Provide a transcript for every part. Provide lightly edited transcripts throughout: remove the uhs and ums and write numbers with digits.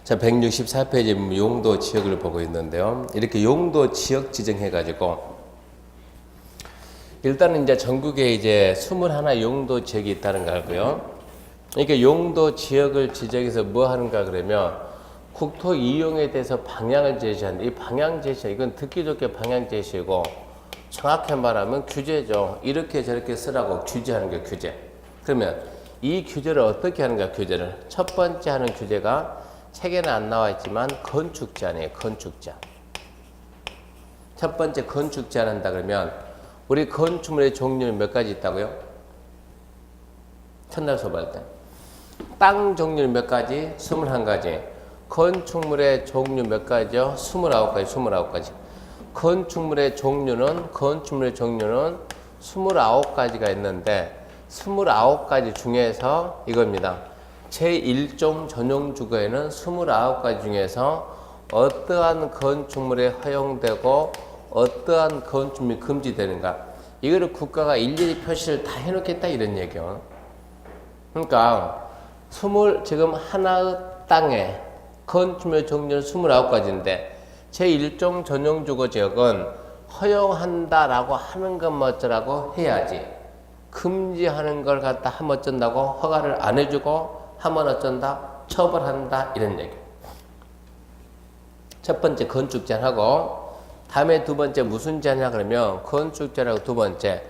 자, 164페이지 용도 지역을 보고 있는데요. 이렇게 용도 지역 지정해가지고, 일단은 이제 전국에 이제 21 용도 지역이 있다는 거 알고요. 이렇게 용도 지역을 지정해서 뭐 하는가 그러면, 국토 이용에 대해서 방향을 제시하는데, 이 방향 제시, 이건 듣기 좋게 방향 제시고, 정확히 말하면 규제죠. 이렇게 저렇게 쓰라고 규제하는 게 규제. 그러면 이 규제를 어떻게 하는가, 규제를. 첫 번째 하는 규제가 책에는 안 나와 있지만 건축제한이에요. 건축제한. 첫 번째 건축제한 한다 그러면 우리 건축물의 종류는 몇 가지 있다고요? 첫날 수업할 때. 땅 종류는 몇 가지? 21가지. 건축물의 종류 몇 가지요? 29가지. 29가지. 건축물의 종류는 29가지가 있는데 29가지 중에서 이겁니다. 제1종 전용 주거에는 29가지 중에서 어떠한 건축물에 허용되고 어떠한 건축물이 금지되는가, 이거를 국가가 일일이 표시를 다 해놓겠다 이런 얘기요. 그러니까 지금 하나의 땅에 건축물 종류는 29가지인데 제1종 전용 주거 지역은 허용한다라고 하는 것만 어쩌라고 해야지, 금지하는 걸 갖다 하면 어쩐다고 허가를 안 해주고 하면 어쩐다? 처벌한다 이런 얘기. 첫 번째 건축제한하고, 다음에 두 번째 무슨 제한이냐 그러면 건축제한하고 두 번째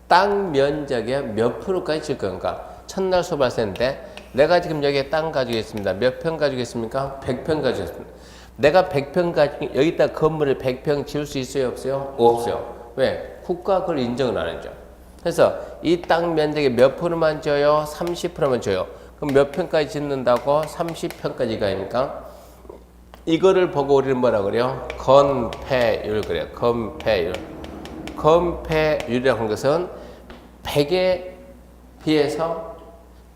땅 면적의 몇 프로까지 질 건가. 첫날 수업할 때인데 내가 지금 여기에 땅 가지고 있습니다. 몇 평 가지고 있습니까? 100평 가지고 있습니다. 내가 100평 가지고 여기다 건물을 100평 지을 수 있어요? 없어요? 없어요. 왜? 국가 그걸 인정을 안 해줘. 그래서 이 땅 면적의 몇 프로만 줘요? 30%만 줘요. 그럼 몇 평까지 짓는다고? 30평까지가 아닙니까? 이거를 보고 우리는 뭐라 그래요? 건폐율 그래요. 건폐율. 건폐율이라고 하는 것은 100에 비해서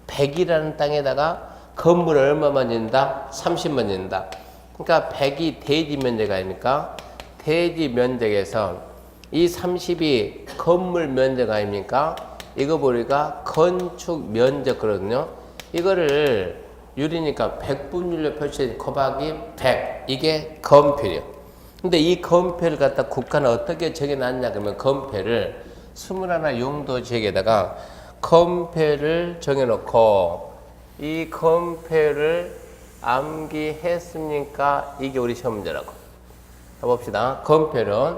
100이라는 땅에다가 건물을 얼마만 짓는다? 30만 짓는다. 그러니까 100이 대지 면적 아닙니까? 대지 면적에서 이 30이 건물 면적 아닙니까? 이거 보니까 건축 면적거든요. 이거를 율이니까 100분율로 표시된 곱하기 100. 이게 건폐율이에요. 근데 이 건폐를 갖다 국가는 어떻게 정해놨냐 그러면 건폐를 21 용도 지역에다가 건폐를 정해놓고 이 건폐를 암기했습니까? 이게 우리 시험 문제라고. 해봅시다. 건폐는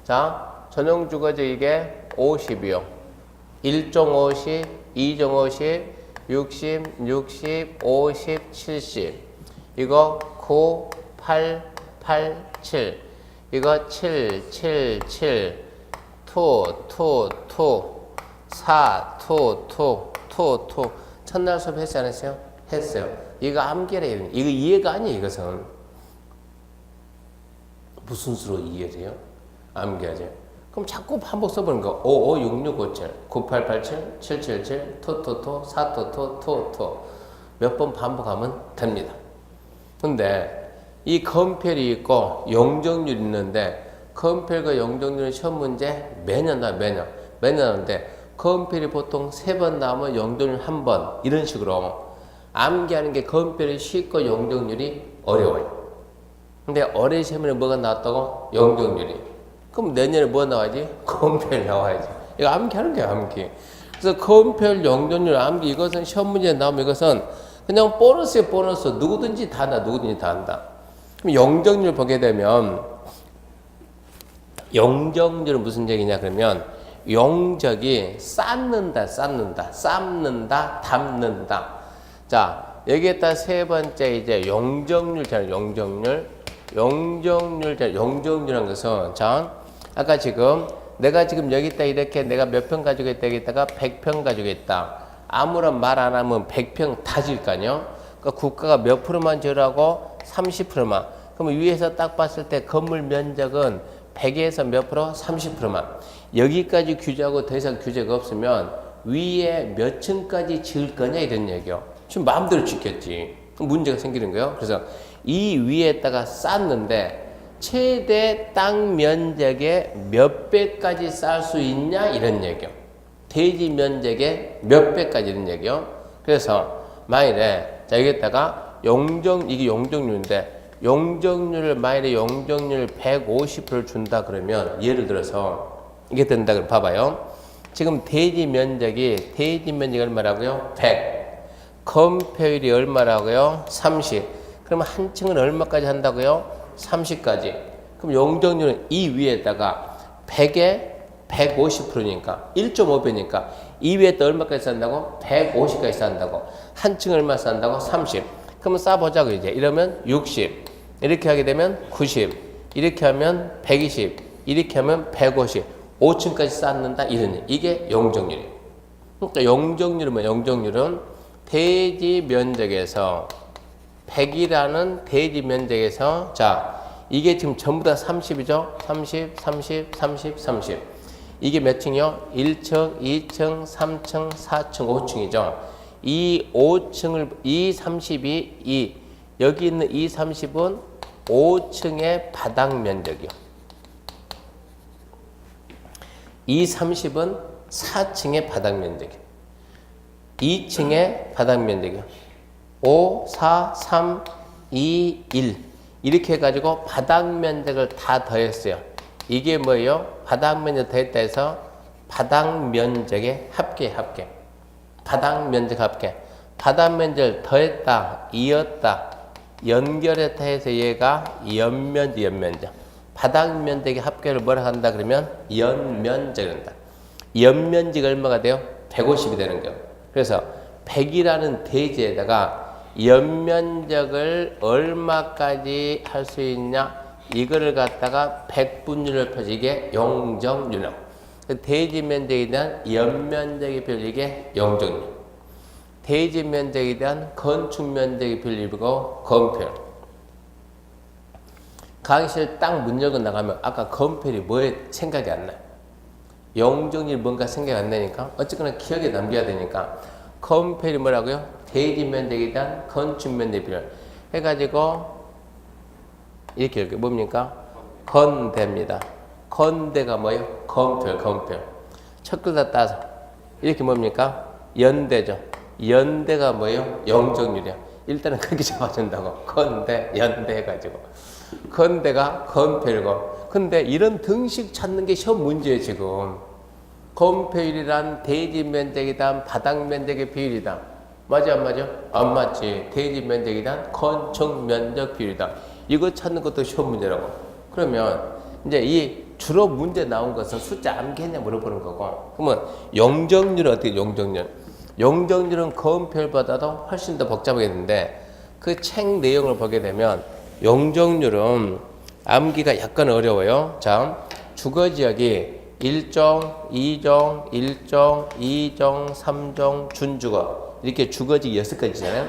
자, 전용주거지 이게 50이요. 1종 50, 2종 50, 60, 60, 50, 70. 이거 9, 8, 8, 7. 이거 7, 7, 7. 2, 2, 2. 4, 2, 2, 2, 2. 첫날 수업 했어요? 안 했어요? 했어요. 이거 암기래요. 이거 이해가 아니에요, 이것은. 무슨 수로 이해를 해요? 암기하죠. 그럼 자꾸 반복 써보는 거. 5, 5, 6, 6, 5, 7, 9, 8, 8, 7, 7, 7, 7, 2, 2, 2, 4, 2, 2, 2, 2. 몇 번 반복하면 됩니다. 근데 이 건폐율이 있고 용적률이 있는데 건폐율과 용적률은 시험 문제 매년 나와요, 매년. 매년 나오는데 건폐율이 보통 3번 나오면 용적률 1번. 이런 식으로 암기하는 게 건폐율이 쉽고 용적률이 어려워요. 근데 올해 시험에 뭐가 나왔다고? 용적률이. 그럼 내년에 뭐 나와야지? 건폐율 나와야지. 이거 암기하는 거야, 암기. 그래서 건폐율, 용적률, 암기, 이것은 시험 문제에 나오면 이것은 그냥 보너스에 보너스. 누구든지 다 한다, 누구든지 다 한다. 그럼 용적률 보게 되면, 용적률은 무슨 얘기냐, 그러면, 용적이 쌓는다, 담는다. 자, 여기에다 세 번째 이제 용적률이잖아요, 용적률. 용적률이라는 것은, 자, 아까 지금, 내가 지금 여기다 이렇게 내가 몇 평 가지고 있다, 여기다가 100평 가지고 있다. 아무런 말 안 하면 100평 다 지을 거 아니에요? 그러니까 국가가 몇 프로만 지으라고? 30%만. 그럼 위에서 딱 봤을 때 건물 면적은 100에서 몇 프로? 30%만. 여기까지 규제하고 더 이상 규제가 없으면 위에 몇 층까지 지을 거냐 이런 얘기요. 지금 마음대로 짓겠지. 그럼 문제가 생기는 거예요. 그래서 이 위에다가 쌓는데 최대 땅 면적의 몇 배까지 쌓을 수 있냐 이런 얘기요. 대지 면적의 몇 배까지 이런 얘기요. 그래서 만일에 자 여기다가 이게 용적률인데, 용적률을, 만약에 용적률 150%를 준다 그러면, 예를 들어서, 이게 된다 그러면 봐봐요. 지금 대지 면적이 얼마라고요? 100. 건폐율이 얼마라고요? 30. 그러면 한 층은 얼마까지 한다고요? 30까지. 그럼 용적률은 이 위에다가 100에 150%니까 1.5배니까 이 위에 또 얼마까지 쌓는다고? 150까지 쌓는다고. 한 층 얼마 쌓는다고? 30. 그러면 쌓아보자고 이제. 이러면 60. 이렇게 하게 되면 90. 이렇게 하면 120. 이렇게 하면 150. 5층까지 쌓는다 이러니 이게 용적률이에요. 그러니까 용적률은 뭐 용적률은 대지 면적에서 100이라는 대지 면적에서 자 이게 지금 전부 다 30이죠. 30, 30, 30, 30. 이게 몇 층이요? 1층, 2층, 3층, 4층, 5층이죠. 이 5층을 이 30이 여기 있는 이 30은 5층의 바닥 면적이요. 이 30은 4층의 바닥 면적이요. 2층의 바닥 면적이요. 5, 4, 3, 2, 1 이렇게 해가지고 바닥 면적을 다 더했어요. 이게 뭐예요? 바닥 면적 더했다 해서 바닥 면적의 합계. 바닥 면적 합계. 바닥 면적을 더했다, 이었다, 연결했다 해서 얘가 연면적. 바닥 면적의 합계를 뭐라 한다 그러면 연면적이란다. 연면적이 얼마가 돼요? 150이 되는 거예요. 그래서 100이라는 대지에다가 연면적을 얼마까지 할 수 있냐? 이거를 갖다가 100분율을 펴서 이게 용적률. 대지 면적에 대한 연면적의 비율 이게 용적률. 대지 면적에 대한 건축 면적의 비율이고 건폐율. 강의실 딱 문 열고 나가면 아까 건폐율이 뭐에 생각이 안 나요. 용적률이 뭔가 생각이 안 나니까 어쨌거나 기억에 남겨야 되니까 건폐율이 뭐라고요? 대지 면적에 대한 건축 면적 비율 해가지고 이렇게 뭡니까? 건대입니다. 건대가 뭐예요? 건폐율. 첫 글자 따서 이렇게 뭡니까? 연대죠. 연대가 뭐예요? 용적률이요. 일단은 그렇게 잡아준다고. 건대, 연대 해가지고. 건대가 건폐율이고. 근데 이런 등식 찾는 게 시험 문제예요, 지금. 건폐율이란 대지 면적에 대한 바닥 면적의 비율이다. 맞아, 안 맞아? 안 맞지. 대지 면적에 대한 건축 면적 비율이다. 이거 찾는 것도 시험 문제라고. 그러면 이제 이 주로 문제 나온 것은 숫자 암기했냐 물어보는 거고. 그러면 용적률은 어떻게 용적률? 용적률은 건폐율보다도 훨씬 더 복잡하겠는데 그 책 내용을 보게 되면 용적률은 암기가 약간 어려워요. 자, 주거지역이 1종, 2종, 1종, 2종, 3종, 준주거 이렇게 주거지역 6가지잖아요.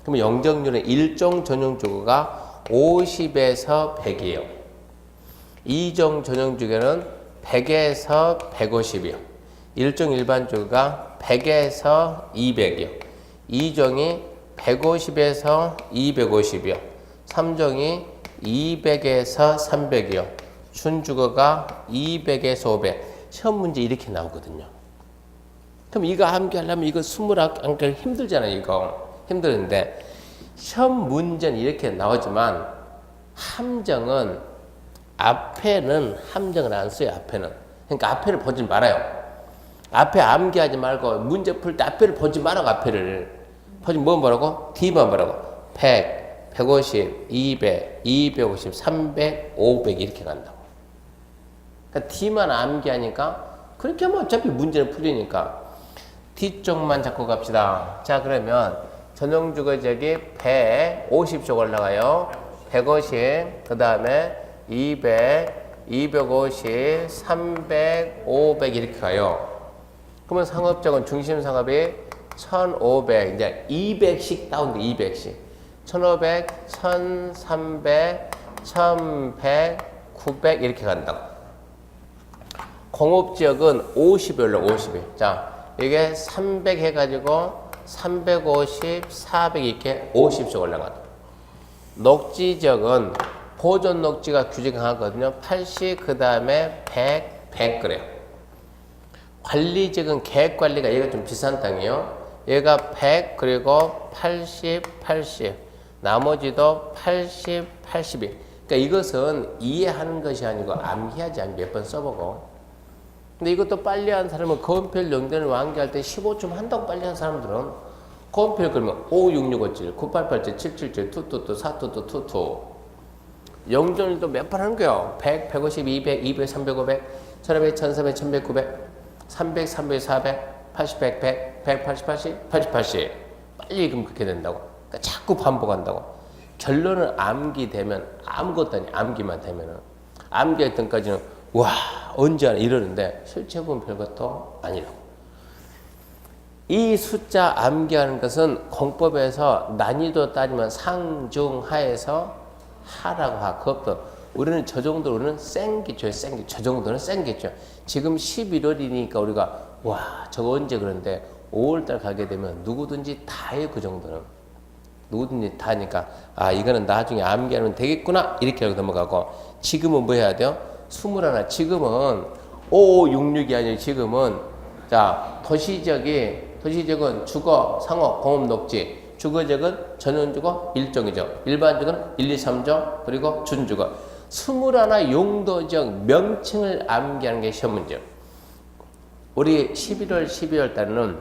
그러면 용적률은 1종 전용 주거가 50에서 100이에요. 2종 전용 주거는 100에서 150이요. 1종 일반 주거가 100에서 200이요. 2종이 150에서 250이요. 3종이 200에서 300이요. 준주거가 200에서 500. 시험 문제 이렇게 나오거든요. 그럼 이거 암기하려면 이거 20암기 힘들잖아요. 이거 힘드는데 시험 문제는 이렇게 나오지만 함정은 앞에는 함정을 안 써요. 앞에는. 그러니까 앞에를 보지 말아요. 앞에 암기하지 말고 문제 풀 때 앞에를 보지 말라고. 앞에를 보지 뭐 말하고? D만 말하고 100, 150, 200, 250, 300, 500 이렇게 간다고. 그러니까 D만 암기하니까 그렇게 하면 어차피 문제는 풀리니까 D쪽만 잡고 갑시다. 자, 그러면 전용주거지역이 150쪽 올라가요. 150, 그 다음에 200, 250, 300, 500 이렇게 가요. 그러면 상업적은 중심 상업이 1500, 이제 200씩 다운돼. 200씩. 1500, 1300, 1100, 900 이렇게 간다고. 공업지역은 50이 올라 50이. 자, 이게 300 해가지고 350, 400 이렇게 50씩 올라가다. 녹지지역은 보존 녹지가 규제 강하거든요. 80, 그 다음에 100, 100 그래요. 관리지역은 계획관리가 얘가 좀 비싼 땅이에요. 얘가 100, 그리고 80, 80. 나머지도 80, 82. 그러니까 이것은 이해하는 것이 아니고 암기하지 않고 몇 번 써보고. 근데 이것도 빨리 한 사람은 건별 영전을 완기할 때 15쯤 한다고 빨리 한 사람들은 건별 그러면 5665칠, 9887, 777, 222, 422, 22. 영전을 또 몇 번 하는 거예요. 100, 150, 200, 200, 300, 500, 1500, 1400, 1100, 900, 300, 300, 400, 80, 100, 100, 180, 80, 80, 80. 빨리 읽으면 그렇게 된다고. 그러니까 자꾸 반복한다고. 결론은 암기되면 아무것도 아니야. 암기만 되면은. 암기했던까지는 와 언제 하나 이러는데 실제 보면 별것도 아니라고. 이 숫자 암기하는 것은 공법에서 난이도 따지면 상중하에서 하라고 하. 그것도 우리는 저 정도로는 생기죠. 생기. 저 정도는 생기죠. 지금 11월이니까 우리가 와 저거 언제 그런데 5월달 가게 되면 누구든지 다 해요. 그 정도는. 누구든지 다 하니까 아 이거는 나중에 암기하면 되겠구나 이렇게 하고 넘어가고. 지금은 뭐 해야 돼요? 21. 지금은 5566이 아니고 지금은 자 도시적은 주거, 상업, 공업, 녹지. 주거적은 전원주거 1종이죠. 일반적은 1, 2, 3종 그리고 준주거. 21 용도적 명칭을 암기하는 게 시험 문제. 우리 11월, 12월 달에는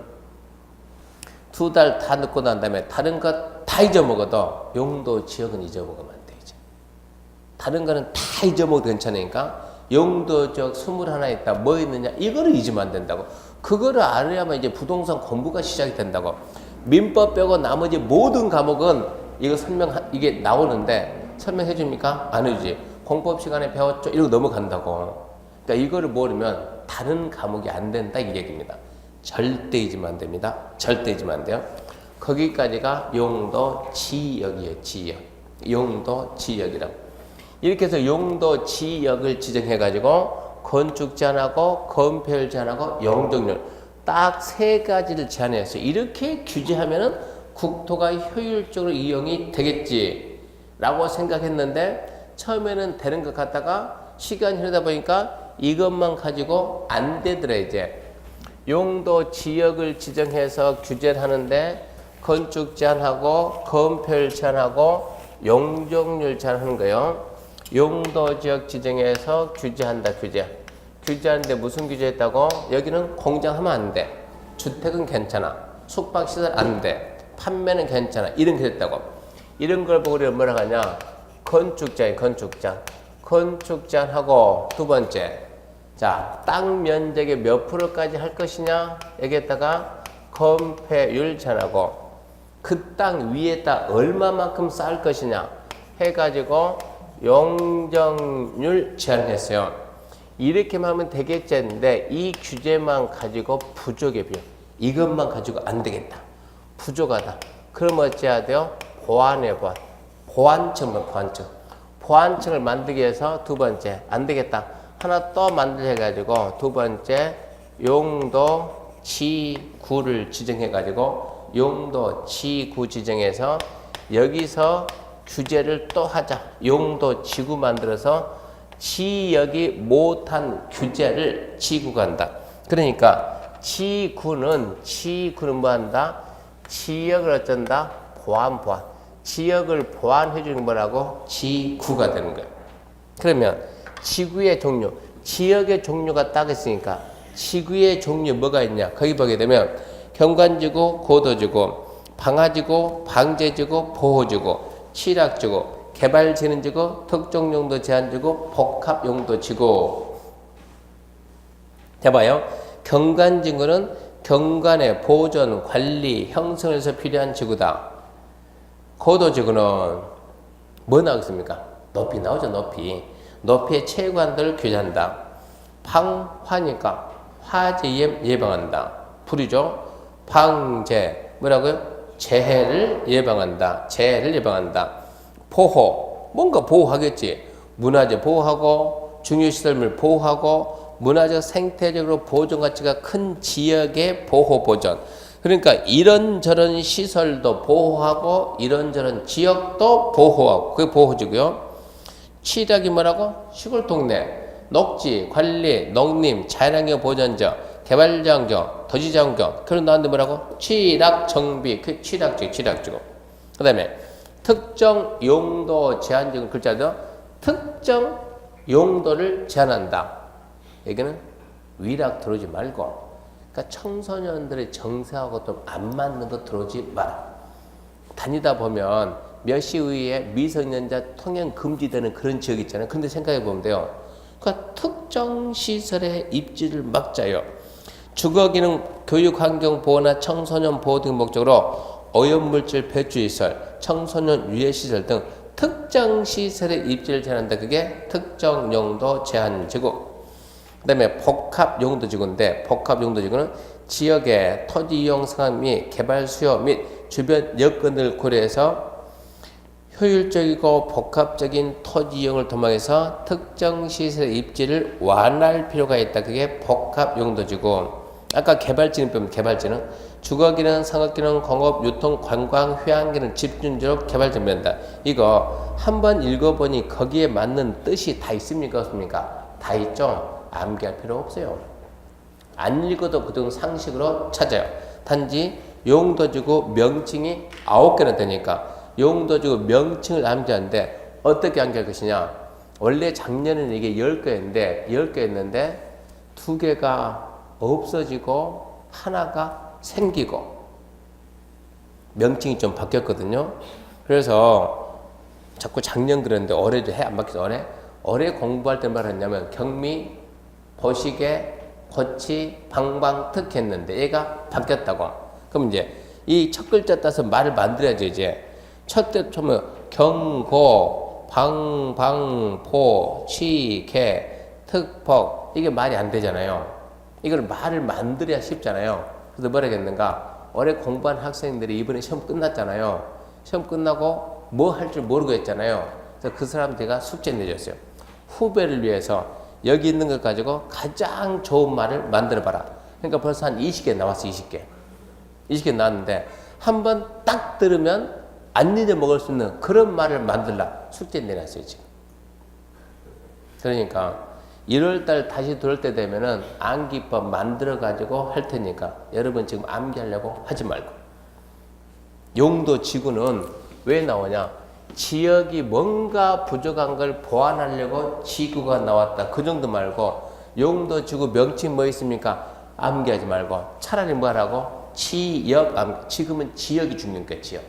2달 다 넣고 난 다음에 다른 것 다 잊어먹어도 용도 지역은 잊어먹으면 안 돼. 이제. 다른 거는 다 잊어먹어도 괜찮으니까 용도적 21 있다. 뭐 있느냐? 이거를 잊으면 안 된다고. 그거를 알아야만 이제 부동산 공부가 시작이 된다고. 민법 빼고 나머지 모든 과목은 이거 이게 나오는데 설명해 줍니까? 안 해주지. 공법 시간에 배웠죠? 이러고 넘어간다고. 그러니까 이거를 모르면 다른 과목이 안 된다 이 얘기입니다. 절대 잊으면 안 됩니다. 절대 잊으면 안 돼요. 거기까지가 용도 지역이에요. 지역. 용도 지역이라고. 이렇게 해서 용도 지역을 지정해가지고 건축 제한하고 건폐율 제한하고 용적률 딱 3가지를 제한했어요. 이렇게 규제하면은 국토가 효율적으로 이용이 되겠지라고 생각했는데 처음에는 되는 것 같다가 시간이 흐르다 보니까 이것만 가지고 안 되더라. 이제 용도 지역을 지정해서 규제를 하는데 건축 제한하고 건폐율 제한하고 용적률 제한하는 거예요. 용도 지역 지정해서 규제한다. 규제하는데 무슨 규제했다고? 여기는 공장하면 안 돼. 주택은 괜찮아. 숙박시설 안 돼. 판매는 괜찮아. 이런 게 됐다고. 이런 걸 보고 우리가 뭐라 하냐? 건축제한하고 두 번째. 자, 땅 면적의 몇 프로까지 할 것이냐? 여기에다가 건폐율 제한하고 그 땅 위에다 얼마만큼 쌓을 것이냐? 해가지고 용적률 제한했어요. 이렇게만 하면 되겠지 했는데 이 규제만 가지고 부족해 비요. 이것만 가지고 안 되겠다. 부족하다. 그럼 어찌해야 돼요? 보완해 보완. 보완층을 만들기 위해서 두 번째 안 되겠다. 하나 또 만들어 가지고 두 번째 용도 지구를 지정해 가지고 용도 지구 지정해서 여기서 규제를 또 하자. 용도 지구 만들어서 지역이 못한 규제를 지구가 한다. 그러니까 지구는 뭐 한다? 지역을 어쩐다? 보완. 지역을 보완해 주는 거라고 지구가 되는 거예요. 그러면 지구의 종류, 지역의 종류가 딱 있으니까 지구의 종류 뭐가 있냐? 거기 보게 되면 경관지구, 고도지구, 방화지구, 방제지구, 보호지구, 취락지구, 개발진흥지구, 특정용도 제한지구, 복합용도지구. 해봐요. 경관지구는 경관의 보존, 관리, 형성에서 필요한 지구다. 고도지구는 뭐 나오겠습니까? 높이 나오죠. 높이의 체관들을 규제한다. 방화니까 화재 예방한다. 불이죠. 방제 뭐라고요? 재해를 예방한다. 보호 뭔가 보호하겠지. 문화재 보호하고 중요시설물 보호하고 문화적 생태적으로 보존 가치가 큰 지역의 보호 보존. 그러니까 이런저런 시설도 보호하고 이런저런 지역도 보호하고 그게 보호지고요. 취락이 뭐라고? 시골 동네 녹지 관리 농림 자연환경 보전적 개발장교, 도시장교, 그런 나왔는데 뭐라고? 취락 정비, 그 취락지구. 그 다음에 특정 용도 제한적인 글자도 특정 용도를 제한한다. 여기는 위락 들어오지 말고, 그러니까 청소년들의 정서하고 좀 안 맞는 거 들어오지 마라. 다니다 보면 몇 시 이후에 미성년자 통행 금지되는 그런 지역 있잖아요. 근데 생각해 보면 돼요. 그러니까 특정 시설의 입지를 막자요. 주거기능 교육환경보호나 청소년 보호 등 목적으로 오염물질 배출시설, 청소년 유해시설 등 특정 시설의 입지를 제한한다. 그게 특정 용도 제한지구. 그 다음에 복합용도지구인데, 복합용도지구는 지역의 토지 이용 상황 및 개발 수요 및 주변 여건을 고려해서 효율적이고 복합적인 토지 이용을 도모해서 특정 시설의 입지를 완화할 필요가 있다. 그게 복합용도지구. 아까 개발지는 빼면 개발지는 주거기능, 상업기능, 공업, 유통, 관광, 휴양기능 집중적으로 개발 전면다. 이거 한번 읽어보니 거기에 맞는 뜻이 다 있습니까? 없습니까? 다 있죠? 암기할 필요 없어요. 안 읽어도 그동 상식으로 찾아요. 단지 용도지구 명칭이 9개나 되니까 용도지구 명칭을 암기하는데 어떻게 암기할 것이냐. 원래 작년에는 이게 10개였는데 2개가 없어지고 하나가 생기고 명칭이 좀 바뀌었거든요. 그래서 자꾸 작년 그랬는데 올해도 해 안 바뀌어서 올해 공부할 때 말했냐면 경미, 보시개, 고치, 방방, 특 했는데 얘가 바뀌었다고. 그럼 이제 이 첫 글자 따서 말을 만들어야죠. 이제 첫 때 처음에 경고, 방방, 보, 치, 개, 특, 복 이게 말이 안 되잖아요. 이걸 말을 만들어야 쉽잖아요. 그래서 뭐라 했는가? 올해 공부한 학생들이 이번에 시험 끝났잖아요. 시험 끝나고 뭐 할 줄 모르고 했잖아요. 그래서 그 사람들과 숙제 내줬어요. 후배를 위해서 여기 있는 것 가지고 가장 좋은 말을 만들어봐라. 그러니까 벌써 한 20개 나왔어. 20개 나왔는데 한번 딱 들으면 안 잊어먹을 수 있는 그런 말을 만들라. 숙제 내놨어요. 지금. 그러니까 1월달 다시 들어올 때 되면은 암기법 만들어 가지고 할 테니까 여러분 지금 암기하려고 하지 말고. 용도 지구는 왜 나오냐? 지역이 뭔가 부족한 걸 보완하려고 지구가 나왔다. 그 정도 말고 용도 지구 명칭 뭐 있습니까? 암기하지 말고 차라리 뭐 하라고? 지역. 지금은 지역이 중요한 거야. 지역.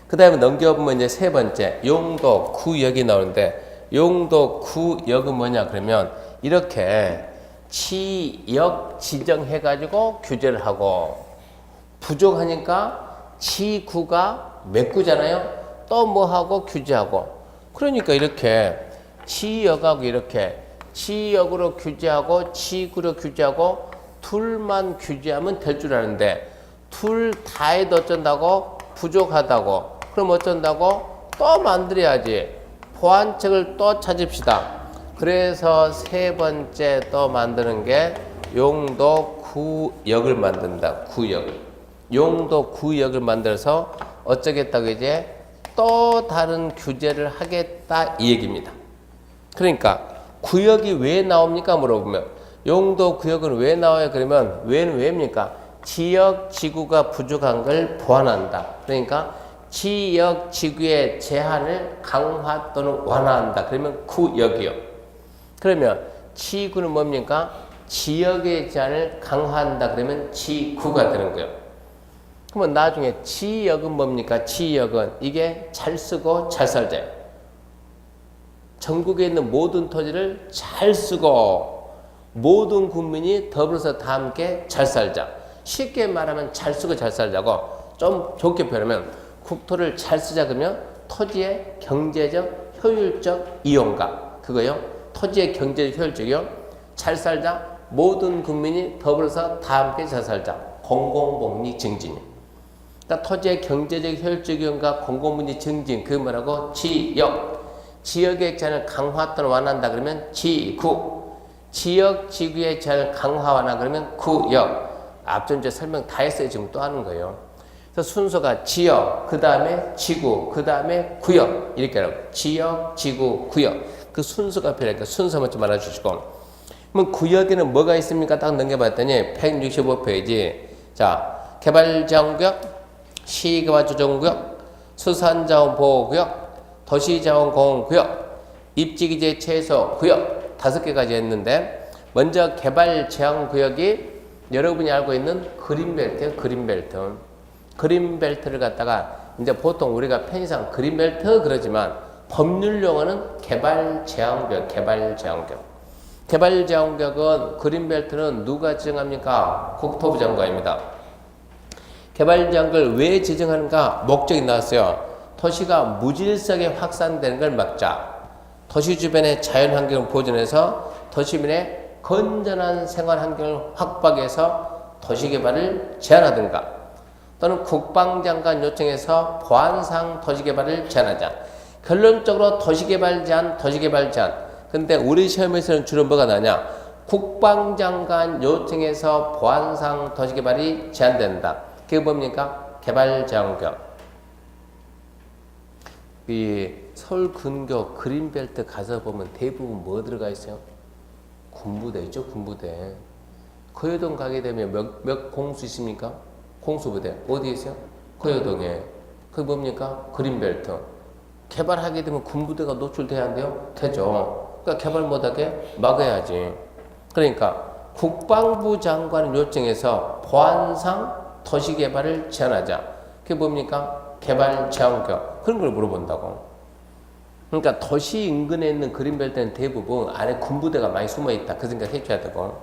그 다음에 넘겨보면 이제 세 번째 용도 구역이 나오는데 용도 구역은 뭐냐 그러면 이렇게 지역 지정해가지고 규제를 하고 부족하니까 지구가 메꾸잖아요. 또 뭐하고 규제하고. 그러니까 이렇게 지역하고 이렇게 지역으로 규제하고 지구로 규제하고 둘만 규제하면 될 줄 아는데 둘 다 해도 어쩐다고? 부족하다고. 그럼 어쩐다고? 또 만들어야지. 보완책을 또 찾읍시다. 그래서 세 번째 또 만드는 게 용도 구역을 만든다. 구역을. 용도 구역을 만들어서 어쩌겠다고 이제 또 다른 규제를 하겠다 이 얘기입니다. 그러니까 구역이 왜 나옵니까? 물어보면 용도 구역은 왜 나와요? 그러면 왜는 왜입니까? 지역 지구가 부족한 걸 보완한다. 그러니까 지역 지구의 제한을 강화 또는 완화한다. 그러면 구역이요. 그러면 지구는 뭡니까? 지역의 제한을 강화한다. 그러면 지구가 되는 거예요. 그러면 나중에 지역은 뭡니까? 지역은 이게 잘 쓰고 잘 살자요. 전국에 있는 모든 토지를 잘 쓰고 모든 국민이 더불어서 다 함께 잘 살자. 쉽게 말하면 잘 쓰고 잘 살자고. 좀 좋게 표현하면 국토를 잘 쓰자 그러면 토지의 경제적 효율적 이용가. 그거요. 토지의 경제적 효율적이요. 잘 살자. 모든 국민이 더불어서 다 함께 잘 살자. 공공복리 증진. 그러니까 토지의 경제적 효율적 이용과 공공복리 증진. 그게 뭐라고? 지역. 지역의 제한을 강화 또는 완화한다 그러면 지구. 지역 지구의 제한을 강화 완화 그러면 구역. 앞전 이제 설명 다 했어요. 지금 또 하는 거예요. 그래서 순서가 지역, 그 다음에 지구, 그 다음에 구역 이렇게 하라고. 지역, 지구, 구역. 그 순서가 필요하니까 순서만 좀 알아주시고. 그럼 구역에는 뭐가 있습니까? 딱 넘겨봤더니 165페이지. 자, 개발지원구역, 시가와 조정구역, 수산자원보호구역, 도시자원공원구역, 입지기재 최소구역 5개까지 했는데 먼저 개발제한구역이 여러분이 알고 있는 그린벨트예요. 그린벨트. 그린벨트를 갖다가 이제 보통 우리가 편의상 그린벨트 그러지만 법률 용어는 개발제한구역, 개발제한구역. 개발제한구역은 그린벨트는 누가 지정합니까? 국토부 장관입니다. 개발제한구역을 왜 지정하는가? 목적이 나왔어요. 도시가 무질서하게 확산되는 걸 막자. 도시 주변의 자연환경을 보존해서 도시민의 건전한 생활환경을 확보하기 위해서 도시개발을 제한하든가 또는 국방장관 요청해서 보안상 도시개발을 제한하자. 결론적으로 도시개발 제한, 도시개발 제한. 근데 우리 시험에서는 주로 뭐가 나냐? 국방장관 요청해서 보안상 도시개발이 제한된다. 그게 뭡니까? 개발제한구역. 이 서울 근교 그린벨트 가서 보면 대부분 뭐 들어가 있어요? 군부대 있죠, 군부대. 거여동 가게 되면 몇 공수 있습니까? 공수부대. 어디에 있어요? 거여동에. 그게 뭡니까? 그린벨트. 개발하게 되면 군부대가 노출돼야 한대요? 되죠. 그러니까 개발 못하게 막아야지. 그러니까 국방부 장관을 요청해서 보안상 도시개발을 제한하자. 그게 뭡니까? 개발제한구역. 그런 걸 물어본다고. 그러니까 도시 인근에 있는 그린벨트는 대부분 안에 군부대가 많이 숨어있다. 그 생각 해줘야 되고.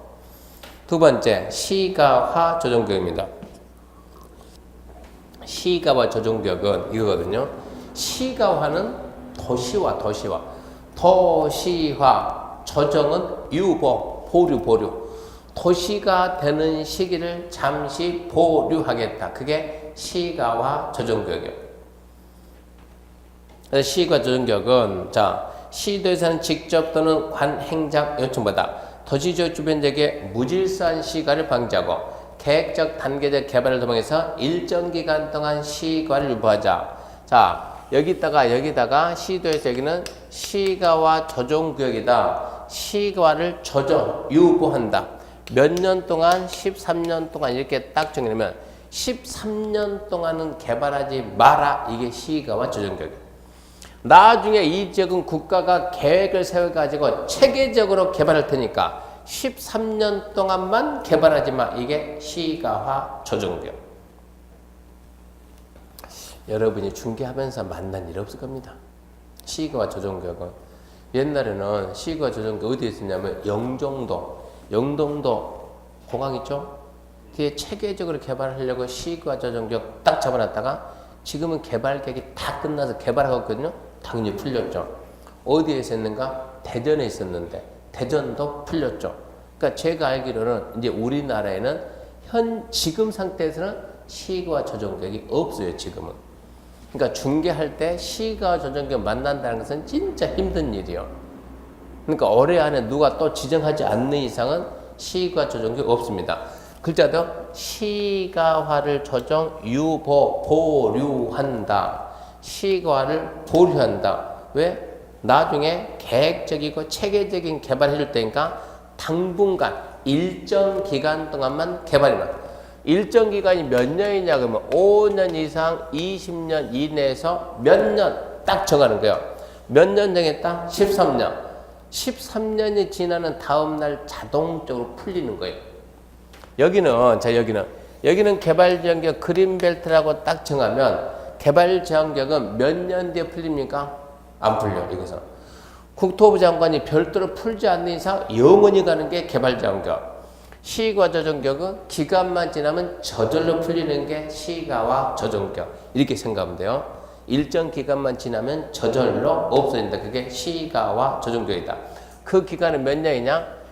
두 번째, 시가화 조정구역입니다. 시가화 조정구역은 이거거든요. 시가화는 도시화. 도시화, 조정은 유보, 보류. 도시가 되는 시기를 잠시 보류하겠다. 그게 시가화 조정구역이에요. 시가화 조정구역은 시도에서는 직접 또는 관행장 요청보다 도시적 주변 지역의 무질서한 시가를 방지하고 계획적 단계적 개발을 도모해서 일정 기간 동안 시가를 유보하자. 여기다가 시도에서 여기는 시가화 조정구역이다. 시가화를 조정, 유보한다. 몇 년 동안? 13년 동안 이렇게 딱 정해놓으면 13년 동안은 개발하지 마라. 이게 시가화 조정구역이에요. 나중에 이 지역은 국가가 계획을 세워가지고 체계적으로 개발할 테니까 13년 동안만 개발하지 마. 이게 시가화 조정구역. 여러분이 중개하면서 만난 일 없을 겁니다. 시가화 조정구역은 옛날에는 시가화 조정구역 어디에 있었냐면 영종도 공항 있죠? 뒤에 체계적으로 개발하려고 시가화 조정구역 딱 잡아놨다가 지금은 개발 계획이 다 끝나서 개발하고 있거든요. 당연히 풀렸죠. 어디에 있었는가? 대전에 있었는데 대전도 풀렸죠. 그러니까 제가 알기로는 이제 우리나라에는 지금 상태에서는 시가화 조정구역이 없어요. 지금은. 그러니까 중개할 때 시가화 조정구역 만난다는 것은 진짜 힘든 일이에요. 그러니까 올해 안에 누가 또 지정하지 않는 이상은 시가화 조정구역 없습니다. 글자도 시가화를 조정, 유보, 보류한다. 시가화를 보류한다. 왜? 나중에 계획적이고 체계적인 개발을 해줄 테니까 당분간 일정 기간 동안만 개발해놔. 일정 기간이 몇 년이냐 그러면 5년 이상 20년 이내에서 몇 년 딱 정하는 거예요. 몇 년 정했다? 13년. 13년이 지나는 다음 날 자동적으로 풀리는 거예요. 여기는 개발지역적 그린벨트라고 딱 정하면 개발지역은 몇 년 뒤에 풀립니까? 안 풀려. 이것은 국토부 장관이 별도로 풀지 않는 이상 영원히 가는 게 개발지역적. 시가화 조정구역은 기간만 지나면 저절로 풀리는 게 시가화 조정구역. 이렇게 생각하면 돼요. 일정 기간만 지나면 저절로 없어진다. 그게 시가화 조정구역이다. 그 기간은 몇 년이냐?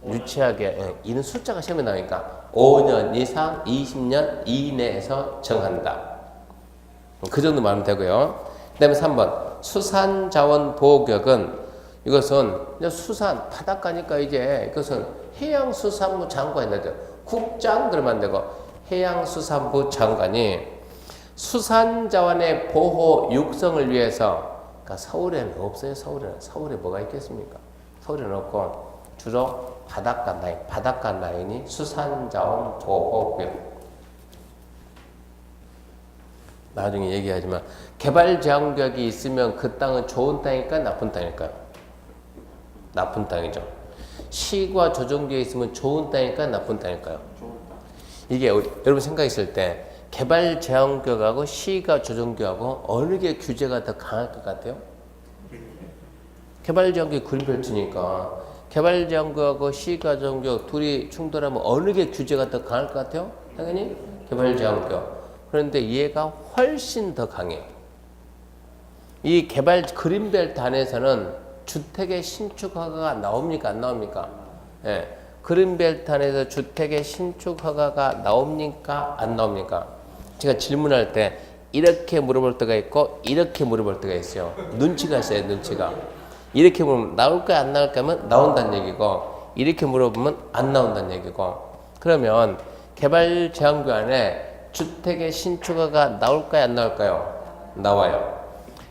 유치하게 이는 숫자가 시험에 나오니까 5년 이상 20년 이내에서 정한다. 그 정도 말하면 되고요. 그 다음에 3번 수산자원보호구역은 이것은 수산 바닷가니까 이제 이것은 해양수산부 장관이 되죠. 국장 그러면 안 되고 해양수산부 장관이 수산자원의 보호 육성을 위해서, 그러니까 서울에는 없어요. 서울에 뭐가 있겠습니까? 서울에는 없고 주로 바닷가 라인이 수산자원 보호구역. 나중에 얘기하지만 개발 제한구역이 있으면 그 땅은 좋은 땅일까요? 나쁜 땅일까요? 나쁜 땅이죠. 시과 조정구역이 있으면 좋은 땅일까요? 나쁜 땅일까요? 이게 여러분 생각했을 때 개발 제한구역하고 시가 조정구역하고 어느 게 규제가 더 강할 것 같아요? 개발 제한구역 그린벨트니까 개발 제한구역하고 시가 조정구역 둘이 충돌하면 어느 게 규제가 더 강할 것 같아요? 당연히 개발 제한구역. 그런데 얘가 훨씬 더 강해요. 이 개발 그린벨트 안에서는 주택의 신축 허가가 나옵니까? 안 나옵니까? 예. 그린벨트 안에서 주택의 신축 허가가 나옵니까? 안 나옵니까? 제가 질문할 때 이렇게 물어볼 때가 있고 이렇게 물어볼 때가 있어요. 눈치가 있어요. 눈치가. 이렇게 물으면 나올까 안 나올까 하면 나온다는 얘기고 이렇게 물어보면 안 나온다는 얘기고 그러면 개발 제한구역 안에 주택의 신축 허가가 나올까요? 안 나올까요? 나와요.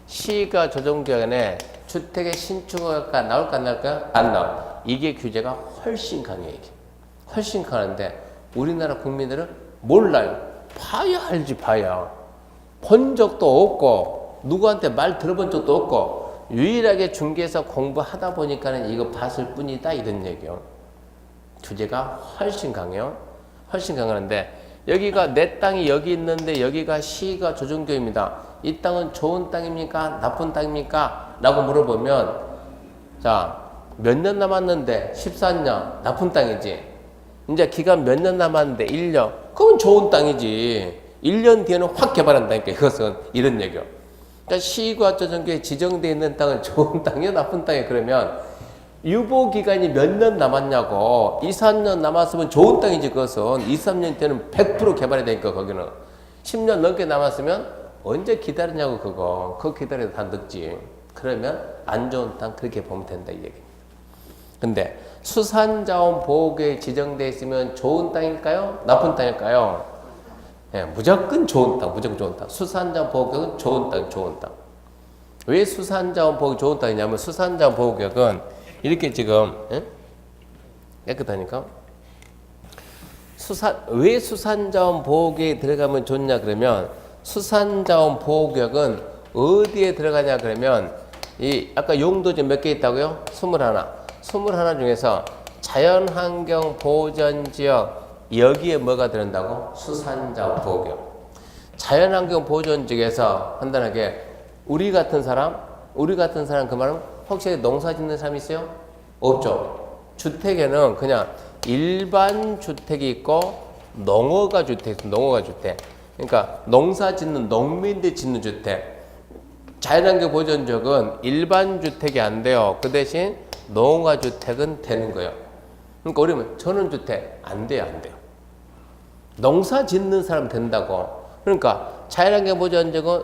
시가 조정구역 안에 주택의 신축 허가가 나올까 안 나올까요? 안 나와. 이게 규제가 훨씬 강해요. 이게. 훨씬 강한데 우리나라 국민들은 몰라요. 봐야 알지 봐야. 본 적도 없고 누구한테 말 들어본 적도 없고 유일하게 중개에서 공부하다 보니까는 이거 봤을 뿐이다 이런 얘기요. 규제가 훨씬 강해요. 훨씬 강한데 여기가 내 땅이 여기 있는데 여기가 시가 조정구역입니다. 이 땅은 좋은 땅입니까? 나쁜 땅입니까? 라고 물어보면 자 몇 년 남았는데 14년 나쁜 땅이지. 이제 기간 몇 년 남았는데 1년 그건 좋은 땅이지. 1년 뒤에는 확 개발한다니까 이것은 이런 얘기요. 그러니까 시과 조정구역에 지정되어 있는 땅은 좋은 땅이요 나쁜 땅이요 그러면 유보 기간이 몇 년 남았냐고 2, 3년 남았으면 좋은 땅이지 그것은 2, 3년 때는 100% 개발이 되니까 거기는 10년 넘게 남았으면 언제 기다리냐고 그거 기다려도 다 늦지. 그러면 안 좋은 땅 그렇게 보면 된다 이 얘기. 근데 수산자원보호구역에 지정되어 있으면 좋은 땅일까요? 나쁜 땅일까요? 예, 무조건 좋은 땅, 무조건 좋은 땅. 수산자원보호구역은 좋은 땅, 좋은 땅. 왜 수산자원보호구역이 좋은 땅이냐면 수산자원보호구역은 이렇게 지금 예? 깨끗하니까 왜 수산자원보호구역에 들어가면 좋냐 그러면 수산자원보호구역은 어디에 들어가냐 그러면 이 아까 용도지 몇 개 있다고요? 21 중에서 자연환경보전지역 여기에 뭐가 들어간다고? 수산자원보호구역. 자연환경보전지역에서 간단하게 우리 같은 사람 그 말은 혹시 농사 짓는 사람 있어요? 없죠. 주택에는 그냥 일반 주택이 있고 농어가 주택. 그러니까 농사 짓는 농민들이 짓는 주택. 자연환경 보전지역은 일반 주택이 안 돼요. 그 대신 농가 주택은 되는 거예요. 그러니까 우리는 전원주택 안 돼요. 농사 짓는 사람 된다고. 그러니까 자연환경 보전지역은